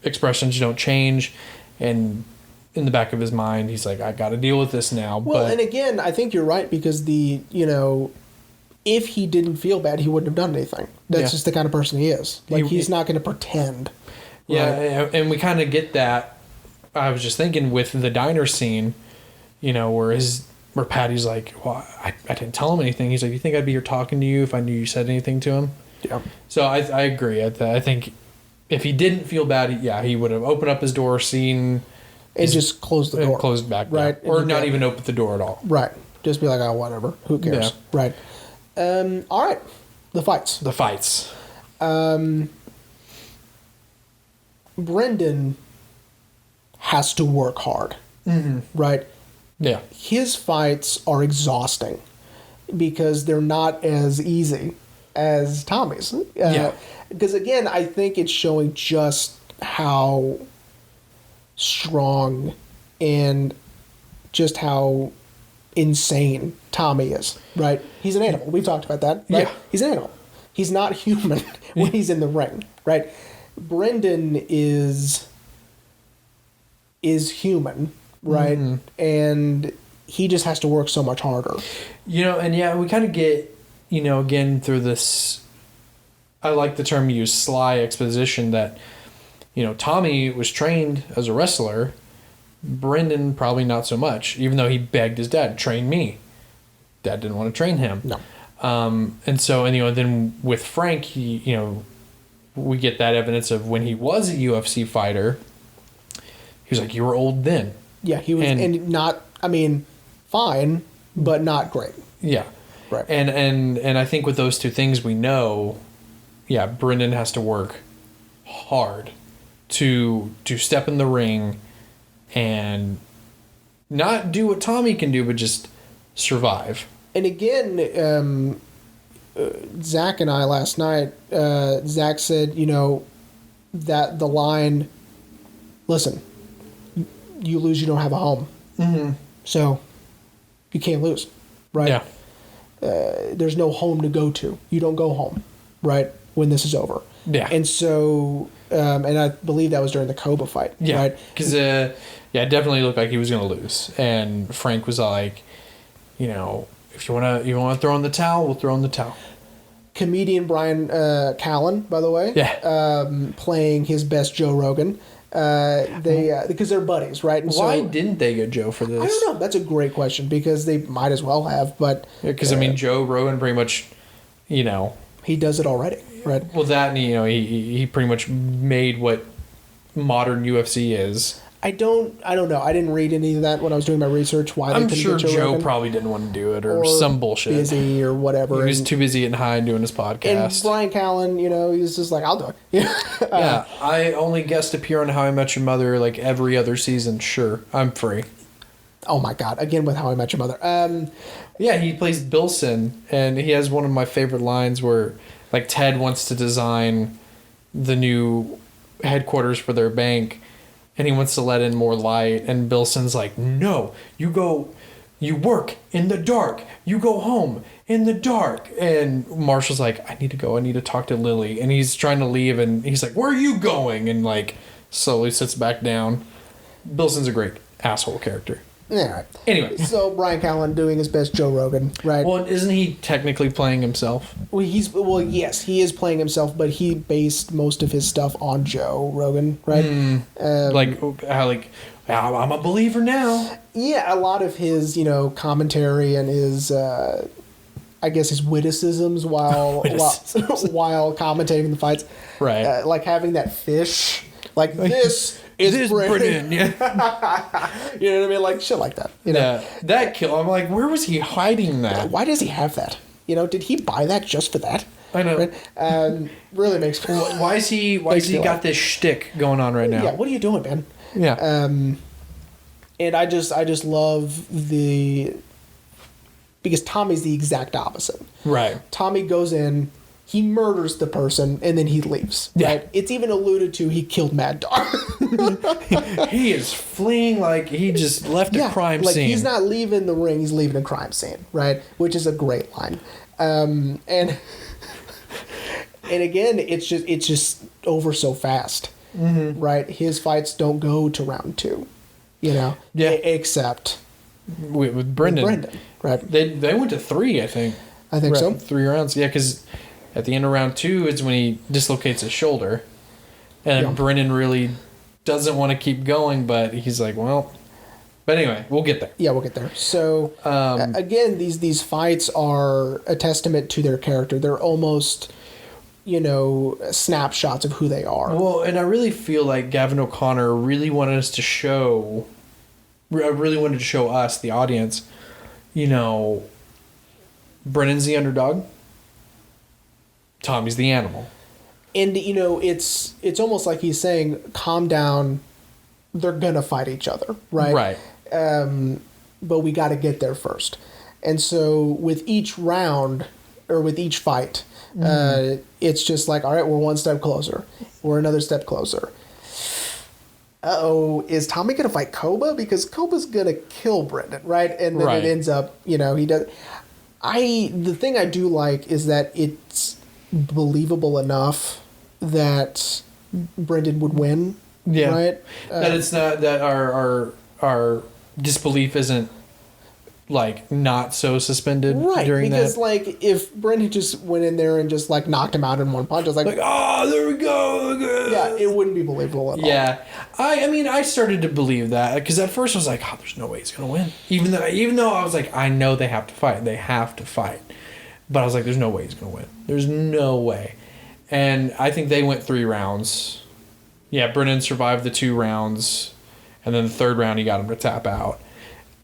expressions don't change. And in the back of his mind, he's like, I got to deal with this now. Well, and again, I think you're right, because if he didn't feel bad, he wouldn't have done anything. That's just the kind of person he is. He's not going to pretend. Yeah, right? And we kind of get that. I was just thinking with the diner scene, where Patty's like, well, I didn't tell him anything. He's like, you think I'd be here talking to you if I knew you said anything to him? Yeah. So I agree. I think if he didn't feel bad, he would have opened up his door, seen... And just closed the door. And closed back. Right. Or not even open the door at all. Right. Just be like, oh, whatever. Who cares? Yeah. Right. All right. The fights. Brendan has to work hard. Mm-hmm. Right? Yeah. His fights are exhausting because they're not as easy as Tommy's. Because, again, I think it's showing just how strong and just how insane Tommy is, right? He's an animal. We've talked about that, right? Yeah. He's an animal. He's not human when he's in the ring, right? Brendan is human, right? Mm-hmm. And he just has to work so much harder. And we kind of get, again, through this, I like the term used, sly exposition that, Tommy was trained as a wrestler. Brendan probably not so much, even though he begged his dad, train me. Dad didn't want to train him. No. Then with Frank, he, we get that evidence of when he was a UFC fighter. He was like, you were old then. Yeah, he was, and not, fine, but not great. Yeah. Right. And I think with those two things we know, Brendan has to work hard to step in the ring and not do what Tommy can do, but just survive. And again, Zach and I last night, Zach said, that the line, listen, you lose, you don't have a home. Mm-hmm. So you can't lose, right? Yeah. There's no home to go to. You don't go home, right, when this is over. Yeah. And so, and I believe that was during the Koba fight, right? Because, it definitely looked like he was going to lose. And Frank was like, if you want to throw in the towel, we'll throw in the towel. Comedian Brian Callen, by the way, playing his best Joe Rogan. Because they're buddies, right? And why didn't they get Joe for this? I don't know. That's a great question, because they might as well have. But because Joe Rogan pretty much, he does it already, right? Well, that and he pretty much made what modern UFC is. I don't know. I didn't read any of that when I was doing my research. Why I'm sure Joe probably didn't want to do it or some bullshit. Busy or whatever. He was too busy getting high and doing his podcast. And Brian Callen, he was just like, I'll do it. Yeah, I only guest appear on How I Met Your Mother like every other season. Sure, I'm free. Oh my God! Again with How I Met Your Mother. Yeah, he plays Bilson, and he has one of my favorite lines where, like, Ted wants to design the new headquarters for their bank, and he wants to let in more light, and Bilson's like, no, you work in the dark, you go home in the dark, and Marshall's like, I need to go, I need to talk to Lily, and he's trying to leave, and he's like, where are you going? And, like, slowly sits back down. Bilson's a great asshole character. Yeah. Right. Anyway. So Brian Callen doing his best Joe Rogan, right? Well, isn't he technically playing himself? Well, yes, he is playing himself, but he based most of his stuff on Joe Rogan, right? I'm a believer now. Yeah, a lot of his, commentary and his, I guess his witticisms while commentating the fights. Right. Like having that fish, like this. Is Brennan. Yeah. You know what I mean? Like shit like that. Yeah. That kill. I'm like, where was he hiding that? Why does he have that? Did he buy that just for that? I know. Right? Really makes me. Why is he got this shtick going on right now? Yeah. What are you doing, man? Yeah. And I just love because Tommy's the exact opposite. Right. Tommy goes in. He murders the person and then he leaves. Right? Yeah. It's even alluded to he killed Mad Dog. He is fleeing like he just left a crime scene. He's not leaving the ring, he's leaving a crime scene, right? Which is a great line. And again, it's just over so fast. Mm-hmm. Right? His fights don't go to round 2. Yeah. Except with Brendan. Right? They went to 3, I think. I think so. 3 rounds. Yeah, because at the end of round 2 is when he dislocates his shoulder. And Brennan really doesn't want to keep going, but he's like, well... But anyway, we'll get there. Yeah, we'll get there. So, again, these fights are a testament to their character. They're almost, snapshots of who they are. Well, and I really feel like Gavin O'Connor really wanted us to show... really wanted to show us, the audience, Brennan's the underdog. Tommy's the animal. And, it's almost like he's saying, calm down, they're going to fight each other, right? Right. But we got to get there first. And so with each round, or with each fight, it's just like, all right, we're one step closer. We're another step closer. Uh-oh, is Tommy going to fight Koba? Because Koba's going to kill Brendan, right? And then it ends up, he does... The thing I do like is that it's believable enough that Brendan would win. Yeah. Right? That it's not that our disbelief isn't like not so suspended during because, that. Like, if Brendan just went in there and just like knocked him out in one punch, I was like, oh, there we go. Yeah, it wouldn't be believable at all. Yeah. I mean, I started to believe that because at first I was like, oh, there's no way he's gonna win. Even though I was like, I know they have to fight. They have to fight. But I was like, there's no way he's gonna win. There's no way. And I think they went 3 rounds. Yeah, Brennan survived the 2 rounds, and then the 3rd round he got him to tap out.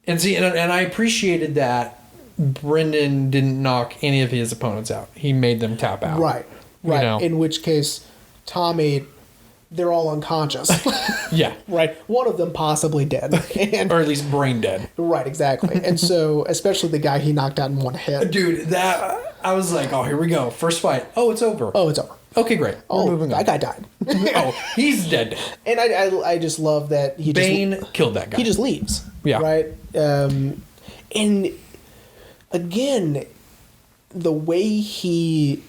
And see, and I appreciated that Brendan didn't knock any of his opponents out. He made them tap out. Right. In which case, Tommy, they're all unconscious. Yeah. Right. One of them possibly dead. Or at least brain dead. Right, exactly. And so, especially the guy he knocked out in one hit. Dude, I was like, oh, here we go. First fight. Oh, it's over. Okay, great. We're moving on. That guy died. Oh, he's dead. And I just love that Bane killed that guy. He just leaves. Yeah. Right? And again, the way he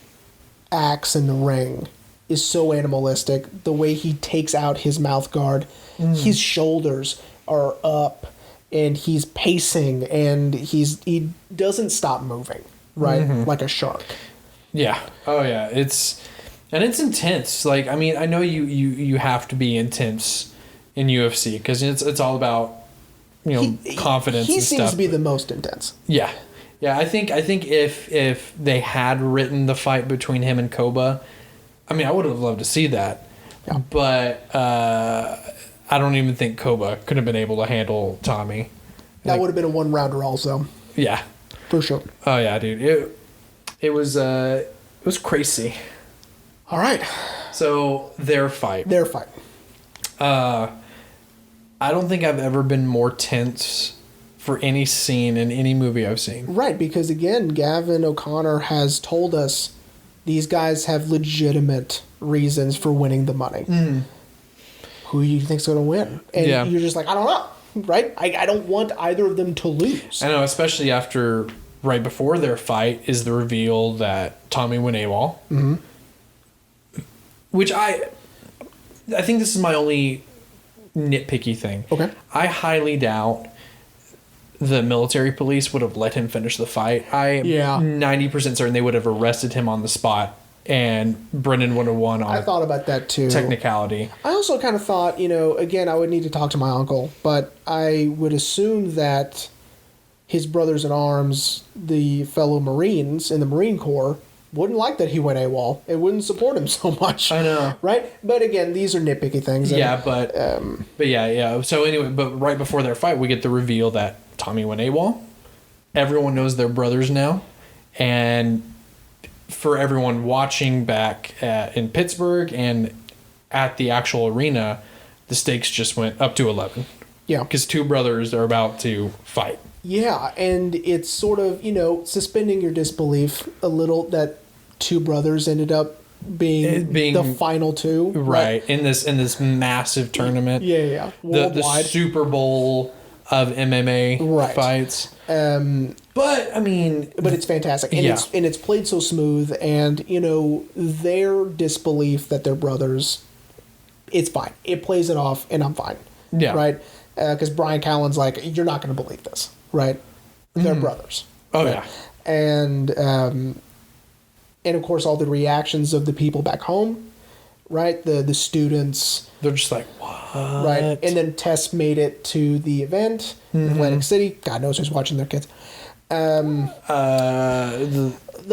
acts in the ring is so animalistic. The way he takes out his mouth guard, his shoulders are up, and he's pacing, and he doesn't stop moving, right? Like a shark. Yeah. Oh yeah. It's intense. Like, I mean, I know you have to be intense in UFC because it's all about confidence. He and seems stuff. to be the most intense. Yeah. I think if they had written the fight between him and Koba, I mean, I would have loved to see that. Yeah. But I I don't even think Koba could have been able to handle Tommy. That would have been a one-rounder also. Yeah. For sure. Oh, yeah, dude. It was crazy. All right. So, their fight. I don't think I've ever been more tense for any scene in any movie I've seen. Right, because again, Gavin O'Connor has told us these guys have legitimate reasons for winning the money. Mm. Who do you think's going to win? And you're just like, I don't know, right? I don't want either of them to lose. I know, especially after, right before their fight, is the reveal that Tommy went AWOL. Mm-hmm. Which I think this is my only nitpicky thing. Okay. I highly doubt the military police would have let him finish the fight. I am 90% certain they would have arrested him on the spot, and Brendan would have won on I thought about that too. Technicality. I also kind of thought, again, I would need to talk to my uncle, but I would assume that his brothers in arms, the fellow Marines in the Marine Corps, wouldn't like that he went AWOL. It wouldn't support him so much. I know. Right? But again, these are nitpicky things. Yeah, but yeah. So anyway, but right before their fight, we get the reveal that Tommy went AWOL. Everyone knows they're brothers now. And for everyone watching back in Pittsburgh and at the actual arena, the stakes just went up to 11. Yeah. Because two brothers are about to fight. Yeah, and it's sort of, suspending your disbelief a little that two brothers ended up being the final two. Right. In this massive tournament. Yeah. Worldwide. The Super Bowl of MMA fights. But I mean, but it's fantastic, and it's played so smooth, and their disbelief that they're brothers, it's fine. It plays it off, and I'm fine. Yeah. Right. Because Brian Callen's like, you're not going to believe this, right? They're brothers. Oh right? Yeah. And of course all the reactions of the people back home, right? The students. They're just like, what? Right. And then Tess made it to the event in Atlantic City. God knows who's watching their kids. The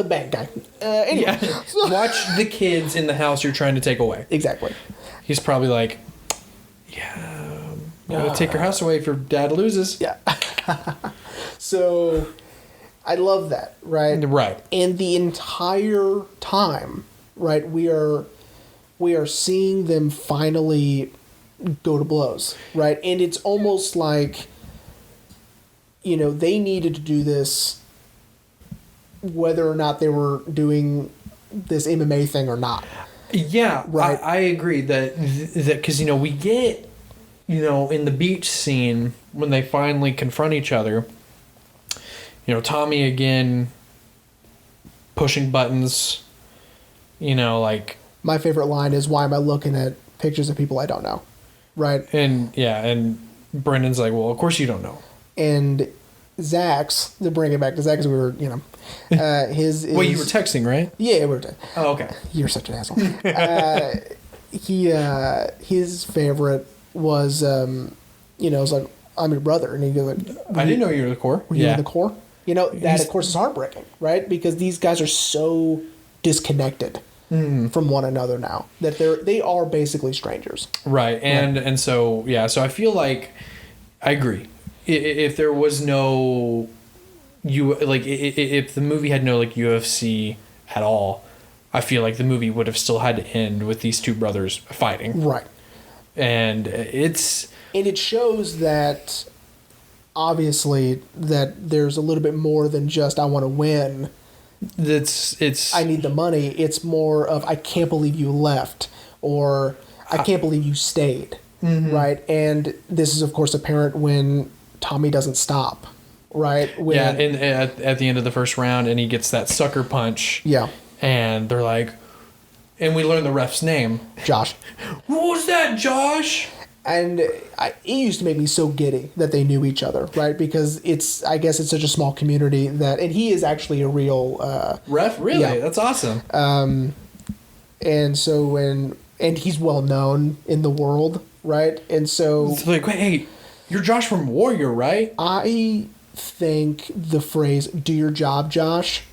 bank guy. Anyway. Yeah. Watch the kids in the house you're trying to take away. Exactly. He's probably like, gotta take your house away if your dad loses. Yeah. So I love that, right? Right. And the entire time, right, we are seeing them finally go to blows, right? And it's almost like, they needed to do this whether or not they were doing this MMA thing or not. Yeah, right. I agree that because we get in the beach scene when they finally confront each other. Tommy again pushing buttons. Like my favorite line is, "Why am I looking at pictures of people I don't know?" Right. And Brendan's like, "Well, of course you don't know." And Zach's, to bring it back to Zach, because we were, his... Well, you were texting, right? Yeah, we were texting. Oh, okay. You're such an asshole. His favorite was, was like, I'm your brother. And he goes like... I didn't know you were the Corps. Were you in the Corps? That, of course, is heartbreaking, right? Because these guys are so disconnected from one another now that they are basically strangers. Right. And so, so I feel like I agree. If there was no if the movie had no UFC at all, I feel like the movie would have still had to end with these two brothers fighting. Right. And it shows that obviously that there's a little bit more than just I want to win. It's I need the money. It's more of I can't believe you left, or I can't believe you stayed. Right. And this is of course apparent when Tommy doesn't stop, right? And at the end of the first round, and he gets that sucker punch. Yeah. And they're like, and we learn the ref's name. Josh. What was that, Josh? And it used to make me so giddy that they knew each other, right? Because I guess it's such a small community and he is actually a real... ref? Really? Yeah. That's awesome. And so and he's well known in the world, right? And so... It's like, hey... You're Josh from Warrior, right? I think the phrase "do your job, Josh"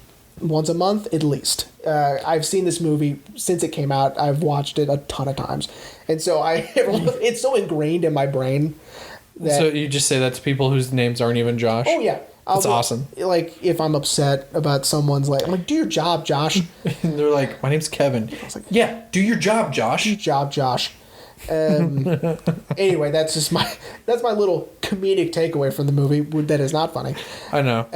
once a month at least. I've seen this movie since it came out. I've watched it a ton of times, and so it's so ingrained in my brain. So you just say that to people whose names aren't even Josh? Oh yeah. That's awesome. Like if I'm upset about someone's I'm like, do your job, Josh. And they're like, my name's Kevin. I was like, yeah, do your job, Josh. Do your job, Josh. Anyway, that's my little comedic takeaway from the movie. That is not funny. I know.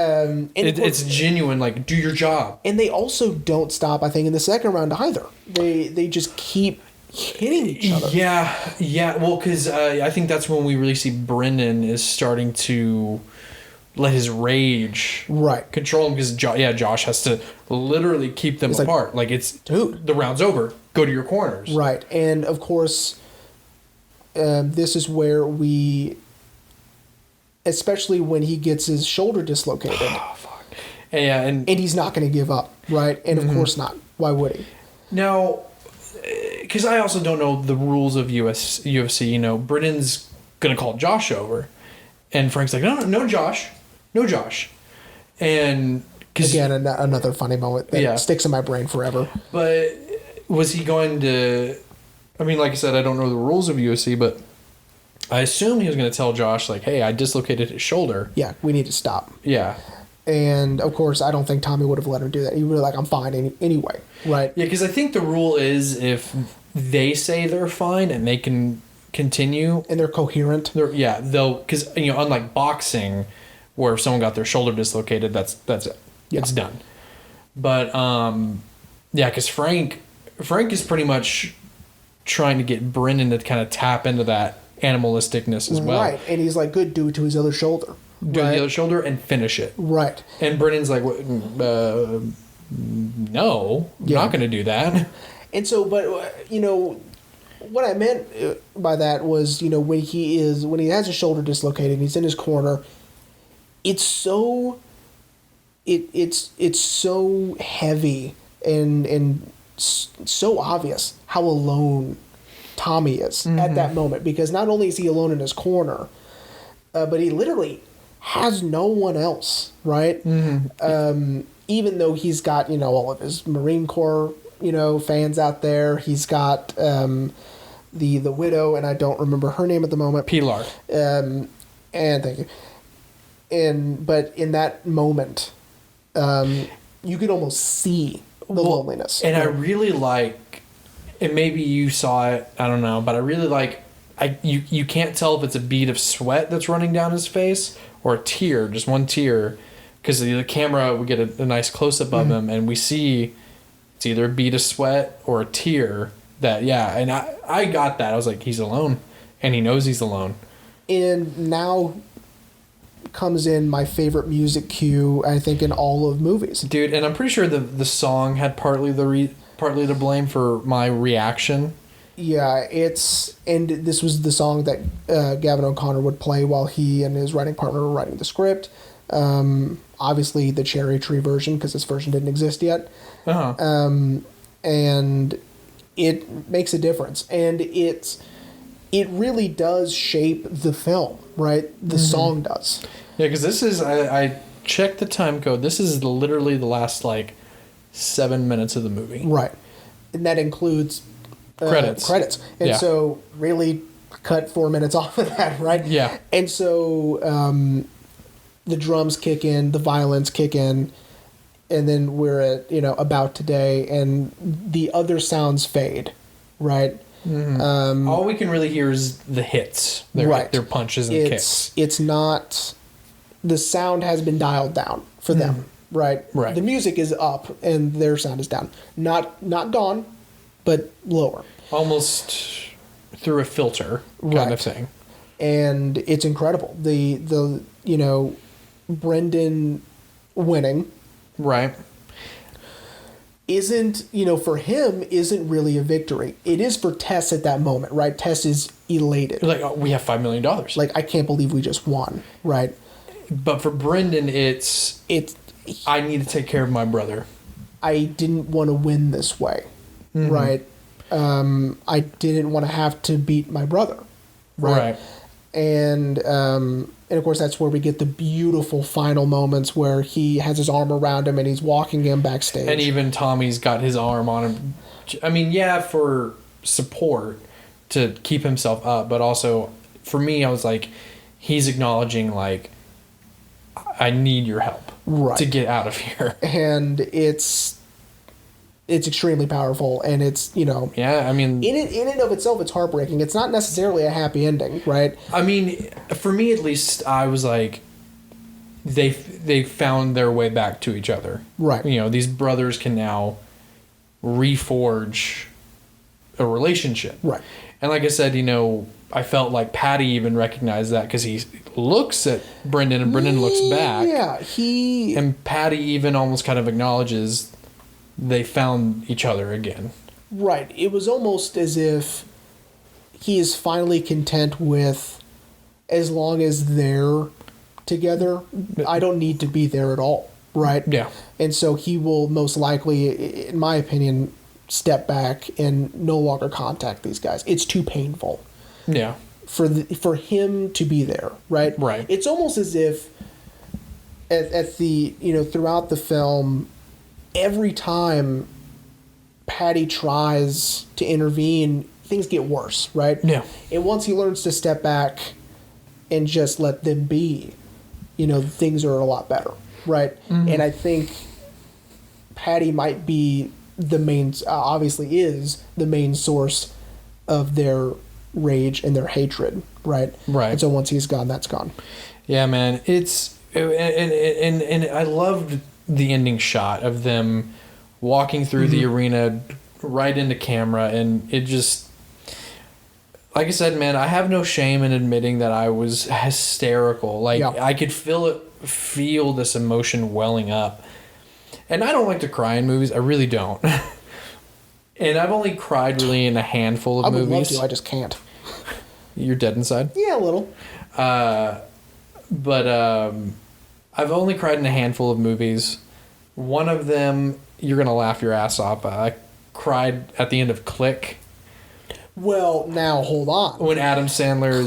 It's genuine. Like, do your job. And they also don't stop. I think in the second round either. They just keep hitting each other. Yeah. Well, because I think that's when we really see Brendan is starting to let his rage control him, because Josh has to literally keep them apart. Like it's dude, the round's over. Go to your corners. Right, and of course, this is where especially when he gets his shoulder dislocated. Oh fuck! And he's not going to give up, right? And of course not. Why would he? Now, because I also don't know the rules of UFC. You know, Brendan's gonna call Josh over, and Frank's like, no, Josh. And again, another funny moment that sticks in my brain forever. But was he going to? I mean, like I said, I don't know the rules of UFC, but I assume he was going to tell Josh, like, "Hey, I dislocated his shoulder. Yeah, we need to stop." Yeah. And of course, I don't think Tommy would have let him do that. He would have like, "I'm fine anyway." Right? Yeah, because I think the rule is if they say they're fine and they can continue and they're coherent. They'll, because unlike boxing, where if someone got their shoulder dislocated, that's it. Yeah. It's done. But because Frank is pretty much trying to get Brendan to kind of tap into that animalisticness as well. Right, and he's like, "Good, do it to his other shoulder." Do the other shoulder and finish it. Right. And Brendan's like, no, I'm not going to do that. And so, but what I meant by that was, when he has his shoulder dislocated, and he's in his corner. It's so heavy and so obvious how alone Tommy is at that moment, because not only is he alone in his corner, but he literally has no one else, right? Even though he's got all of his Marine Corps fans out there, he's got the widow, and I don't remember her name at the moment. Pilar. And thank you. But in that moment, you could almost see the loneliness. And I really like, and maybe you saw it, I don't know, but I really like, you can't tell if it's a bead of sweat that's running down his face or a tear, just one tear, because the camera, we get a nice close-up of him, and we see it's either a bead of sweat or a tear. And I got that. I was like, he's alone, and he knows he's alone. And now comes in my favorite music cue, I think, in all of movies. Dude, and I'm pretty sure the song had partly to blame for my reaction. Yeah, and this was the song that Gavin O'Connor would play while he and his writing partner were writing the script. Obviously, the Cherry Tree version, because this version didn't exist yet. And it makes a difference, and it really does shape the film, right? The song does. Yeah, because this is, I checked the time code. This is literally the last 7 minutes of the movie. Right, and that includes credits. And so really cut 4 minutes off of that, right? Yeah. And so the drums kick in, the violins kick in, and then we're at About Today, and the other sounds fade, right? All we can really hear is the hits, their punches and kicks. It's not, the sound has been dialed down for them, right? Right. The music is up and their sound is down, not gone, but lower, almost through a filter kind of thing. And it's incredible. The Brendan winning, right, isn't, for him, isn't really a victory. It is for Tess at that moment, right? Tess is elated. Like, oh, we have $5 million. Like, I can't believe we just won, right? But for Brendan, it's I need to take care of my brother. I didn't want to win this way, right? I didn't want to have to beat my brother, right? And And of course, that's where we get the beautiful final moments where he has his arm around him and he's walking him backstage. And even Tommy's got his arm on him. I mean, yeah, for support to keep himself up, but also for me, I was like, he's acknowledging, like, I need your help to get out of here. And it's extremely powerful, and it's, you know... Yeah, I mean... In and of itself, it's heartbreaking. It's not necessarily a happy ending, right? I mean, for me at least, I was like, they found their way back to each other. Right. You know, these brothers can now reforge a relationship. Right. And like I said, you know, I felt like Patty even recognized that because he looks at Brendan and Brendan looks back. Yeah, And Patty even almost kind of acknowledges they found each other again. Right. It was almost as if he is finally content with, as long as they're together, I don't need to be there at all. Right? Yeah. And so he will most likely, in my opinion, step back and no longer contact these guys. It's too painful. Yeah. For him to be there, right? Right. It's almost as if at the, you know, throughout the film, every time Patty tries to intervene, things get worse, right? Yeah. And once he learns to step back and just let them be, you know, things are a lot better, right? Mm-hmm. And I think Patty might be the main, obviously is the main source of their rage and their hatred, right? Right. And so once he's gone, that's gone. Yeah, man. It's and I loved the ending shot of them walking through the arena right into camera, and it just, like I said, man, I have no shame in admitting that I was hysterical. Like, I could feel this emotion welling up. And I don't like to cry in movies. I really don't. And I've only cried really in a handful of movies. I would love to. I just can't. You're dead inside? Yeah, a little. But I've only cried in a handful of movies. One of them, you're going to laugh your ass off. I cried at the end of Click. Well, now hold on. When Adam Sandler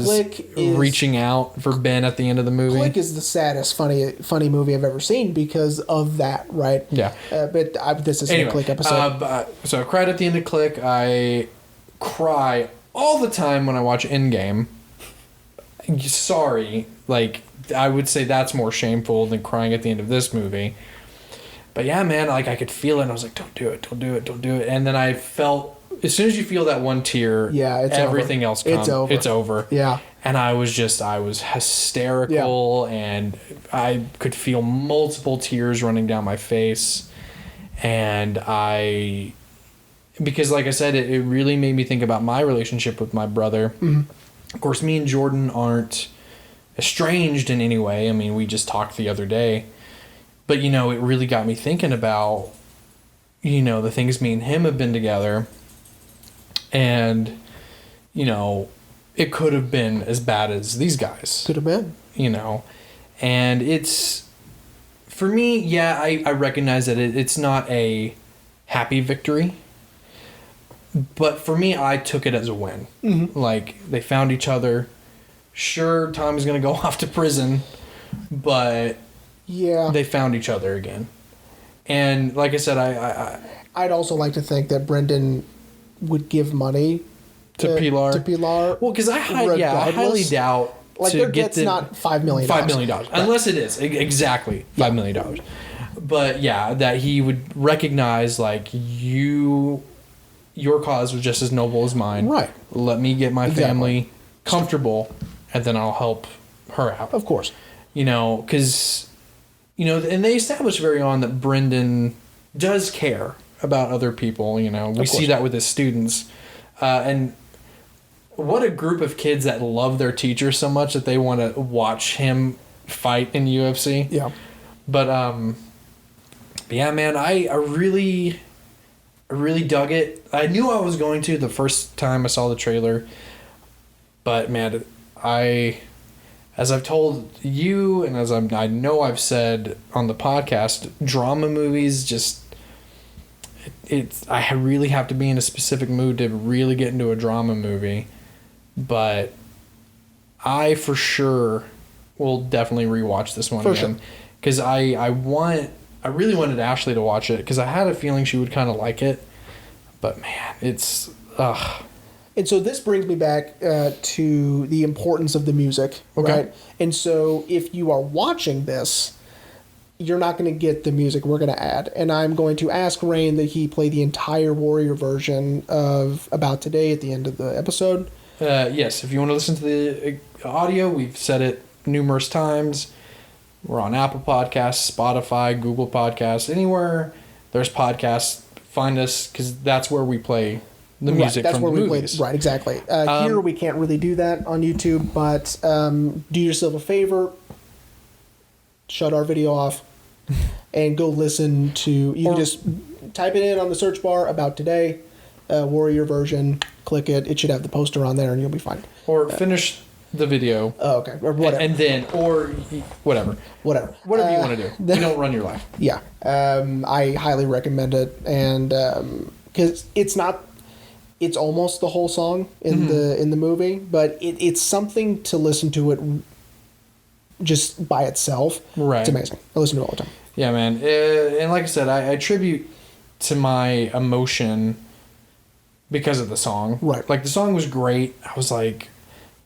is reaching out for Ben at the end of the movie. Click is the saddest, funny movie I've ever seen because of that, right? Yeah. But this is a Click episode. So I cried at the end of Click. I cry all the time when I watch Endgame. Sorry. Like, I would say that's more shameful than crying at the end of this movie. But yeah, man, like, I could feel it, and I was like, don't do it, don't do it, don't do it. And then I felt... As soon as you feel that one tear, everything else comes. It's over. Yeah. And I was hysterical, and I could feel multiple tears running down my face. And because like I said, it really made me think about my relationship with my brother. Mm-hmm. Of course, me and Jordan aren't estranged in any way. I mean, we just talked the other day. But, you know, it really got me thinking about, you know, the things me and him have been together. And, you know, it could have been as bad as these guys. Could have been. You know. And it's... For me, yeah, I recognize that it's not a happy victory. But for me, I took it as a win. Mm-hmm. Like, they found each other. Sure, Tommy's going to go off to prison. But... Yeah. They found each other again. And, like I said, I'd also like to think that Brendan... would give money to Pilar. Well, because I highly doubt like to their get get's not $5 million. $5 million, right. Unless it is exactly $5 million. But yeah, that he would recognize like your cause was just as noble as mine. Right. Let me get my family comfortable, and then I'll help her out. Of course. You know, because and they established very on that Brendan does care about other people. You know, we see that with his students, and what a group of kids that love their teacher so much that they want to watch him fight in UFC. Yeah. But yeah, man, I really dug it. I knew I was going to the first time I saw the trailer, but man, as I've told you, and as I know I've said on the podcast, drama movies just. I really have to be in a specific mood to really get into a drama movie, but I for sure we'll definitely rewatch this one For again. Because I really wanted Ashley to watch it because I had a feeling she would kind of like it. But man, it's And so this brings me back to the importance of the music, right? And so if you are watching this, you're not going to get the music we're going to add. And I'm going to ask Rain that he play the entire Warrior version of About Today at the end of the episode. Yes, if you want to listen to the audio, we've said it numerous times. We're on Apple Podcasts, Spotify, Google Podcasts, anywhere there's podcasts. Find us because that's where we play the music from the movies. Right, exactly. Here we can't really do that on YouTube, but do yourself a favor, shut our video off, and go listen to. You can just type it in on the search bar About Today, Warrior version. Click it. It should have the poster on there, and you'll be fine. Or finish the video. Oh, okay. Or whatever. And then, or whatever. Whatever you want to do. You don't run your life. Yeah. I highly recommend it, and because it's almost the whole song in the movie, but it's something to listen to it just by itself. Right. It's amazing. I listen to it all the time. Yeah, man. And like I said, I attribute to my emotion because of the song. Right. Like the song was great. I was like,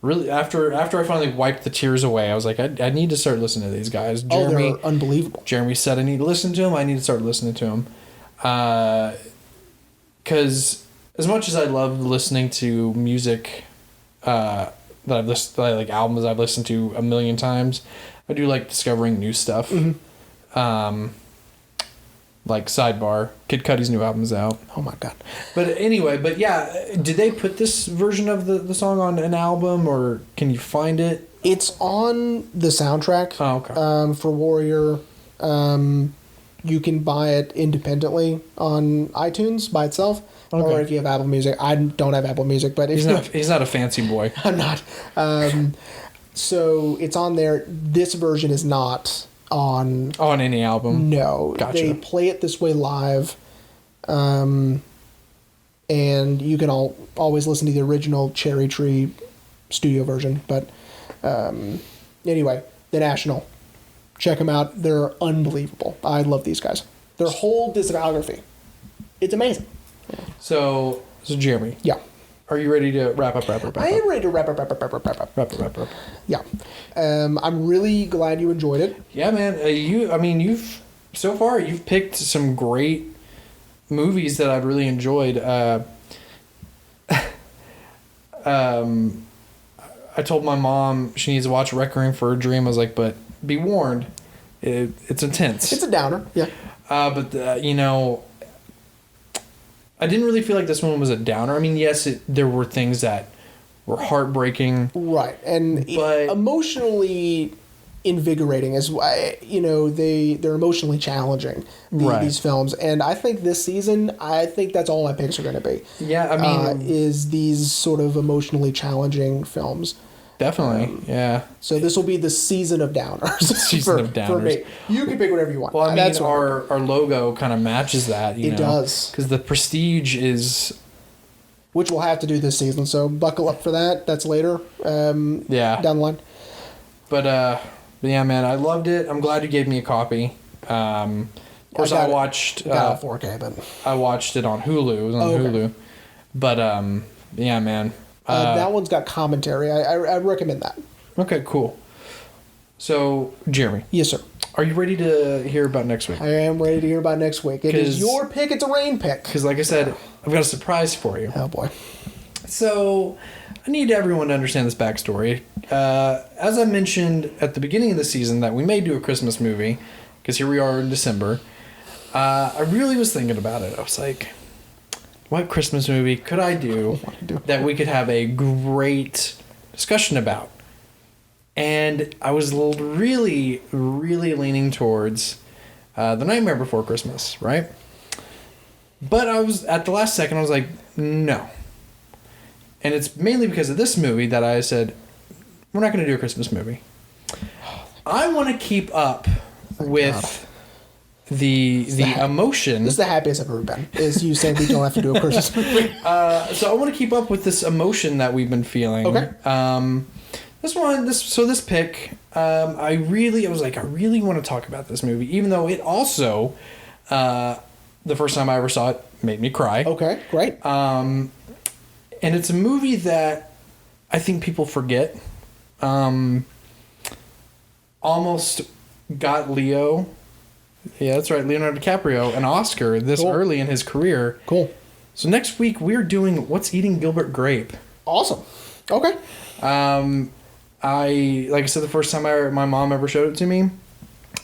really, after I finally wiped the tears away, I was like, I need to start listening to these guys. Jeremy, they're unbelievable. Jeremy said I need to listen to him. I need to start listening to him. Because as much as I love listening to music that I've listened, like albums I've listened to a million times, I do like discovering new stuff. Like sidebar, Kid Cudi's new album's out. Oh my god! But anyway, did they put this version of the song on an album, or can you find it? It's on the soundtrack. Oh, okay. For Warrior, you can buy it independently on iTunes by itself, or if you have Apple Music. I don't have Apple Music, but if he's not a fancy boy. I'm not. So it's on there. This version is not on any album. No, gotcha. They play it this way live, and you can always listen to the original Cherry Tree studio version. But anyway, The National, check them out. They're unbelievable. I love these guys. Their whole discography, it's amazing. So Jeremy, yeah. Are you ready to wrap up? I am ready to wrap up. Yeah. I'm really glad you enjoyed it. Yeah, man. You've so far you've picked some great movies that I've really enjoyed. I told my mom she needs to watch Requiem for a Dream. I was like, but be warned, it's intense. It's a downer. Yeah. I didn't really feel like this one was a downer. I mean, yes, there were things that were heartbreaking. Right. But emotionally invigorating as why they're emotionally challenging, these films. And I think this season, that's all my picks are going to be. Yeah, I mean, is these sort of emotionally challenging films. Definitely, yeah. So this will be the season of downers. For me. You can pick whatever you want. Well, I mean, our logo kind of matches that. It does. Because the Prestige is... Which we'll have to do this season, so buckle up for that. That's later. Down the line. But yeah, man, I loved it. I'm glad you gave me a copy. Of course, I watched... got a 4K, but... I watched it on Hulu. It was on Hulu. But, yeah, man... that one's got commentary. I recommend that. Okay, cool. So, Jeremy. Yes, sir. Are you ready to hear about next week? I am ready to hear about next week. It is your pick. It's a Rain pick. Because, like I said, I've got a surprise for you. Oh, boy. So, I need everyone to understand this backstory. As I mentioned at the beginning of the season that we may do a Christmas movie, because here we are in December, I really was thinking about it. I was like... What Christmas movie could I do that we could have a great discussion about? And I was really, really leaning towards The Nightmare Before Christmas, right? But I was, at the last second, I was like, no. And it's mainly because of this movie that I said, we're not going to do a Christmas movie. I want to keep up with... The emotion. This is the happiest I've ever been. Is you saying we don't have to do a Christmas movie. So I want to keep up with this emotion that we've been feeling. Okay. This pick I really want to talk about this movie, even though it also, the first time I ever saw it, made me cry. Okay, great. And it's a movie that I think people forget. Almost got Leo. Yeah, that's right, Leonardo DiCaprio, an Oscar this early in his career. Cool. So next week we're doing What's Eating Gilbert Grape. Awesome. Okay. Like I said, the first time my mom ever showed it to me,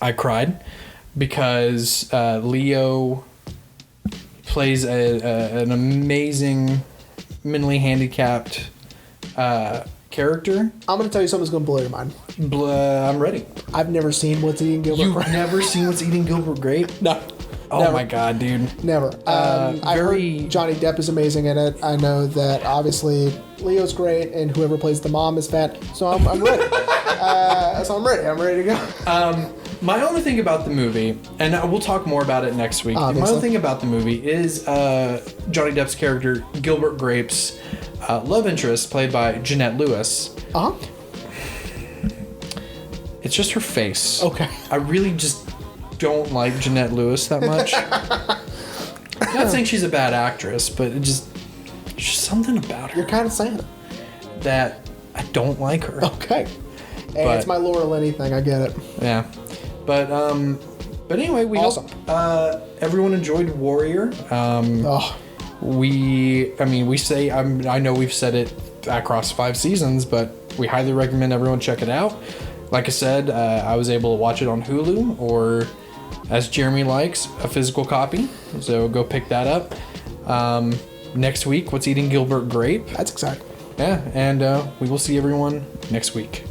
I cried because Leo plays an amazing mentally handicapped character. I'm going to tell you something that's going to blow your mind. I'm ready. I've never seen What's Eating Gilbert Grape. You've never seen What's Eating Gilbert Grape? No. Oh Never. my god, dude. Never. I heard Johnny Depp is amazing in it. I know that obviously Leo's great and whoever plays the mom is fat. So I'm ready. I'm ready to go. My only thing about the movie, and we'll talk more about it next week. Obviously. My only thing about the movie is Johnny Depp's character, Gilbert Grape's love interest, played by Jeanette Lewis. Uh-huh. It's just her face. Okay. I really just don't like Jeanette Lewis that much. I'm not saying she's a bad actress, but there's just something about her You're kind of saying it. that I don't like her. Okay. Hey, it's my Laura Linney thing. I get it. Yeah. But anyway, we Awesome. hope everyone enjoyed Warrior. We say, I know we've said it across 5 seasons, but we highly recommend everyone check it out. Like I said, I was able to watch it on Hulu, or as Jeremy likes, a physical copy. So go pick that up. Next week, What's Eating Gilbert Grape? That's exciting. Yeah, and we will see everyone next week.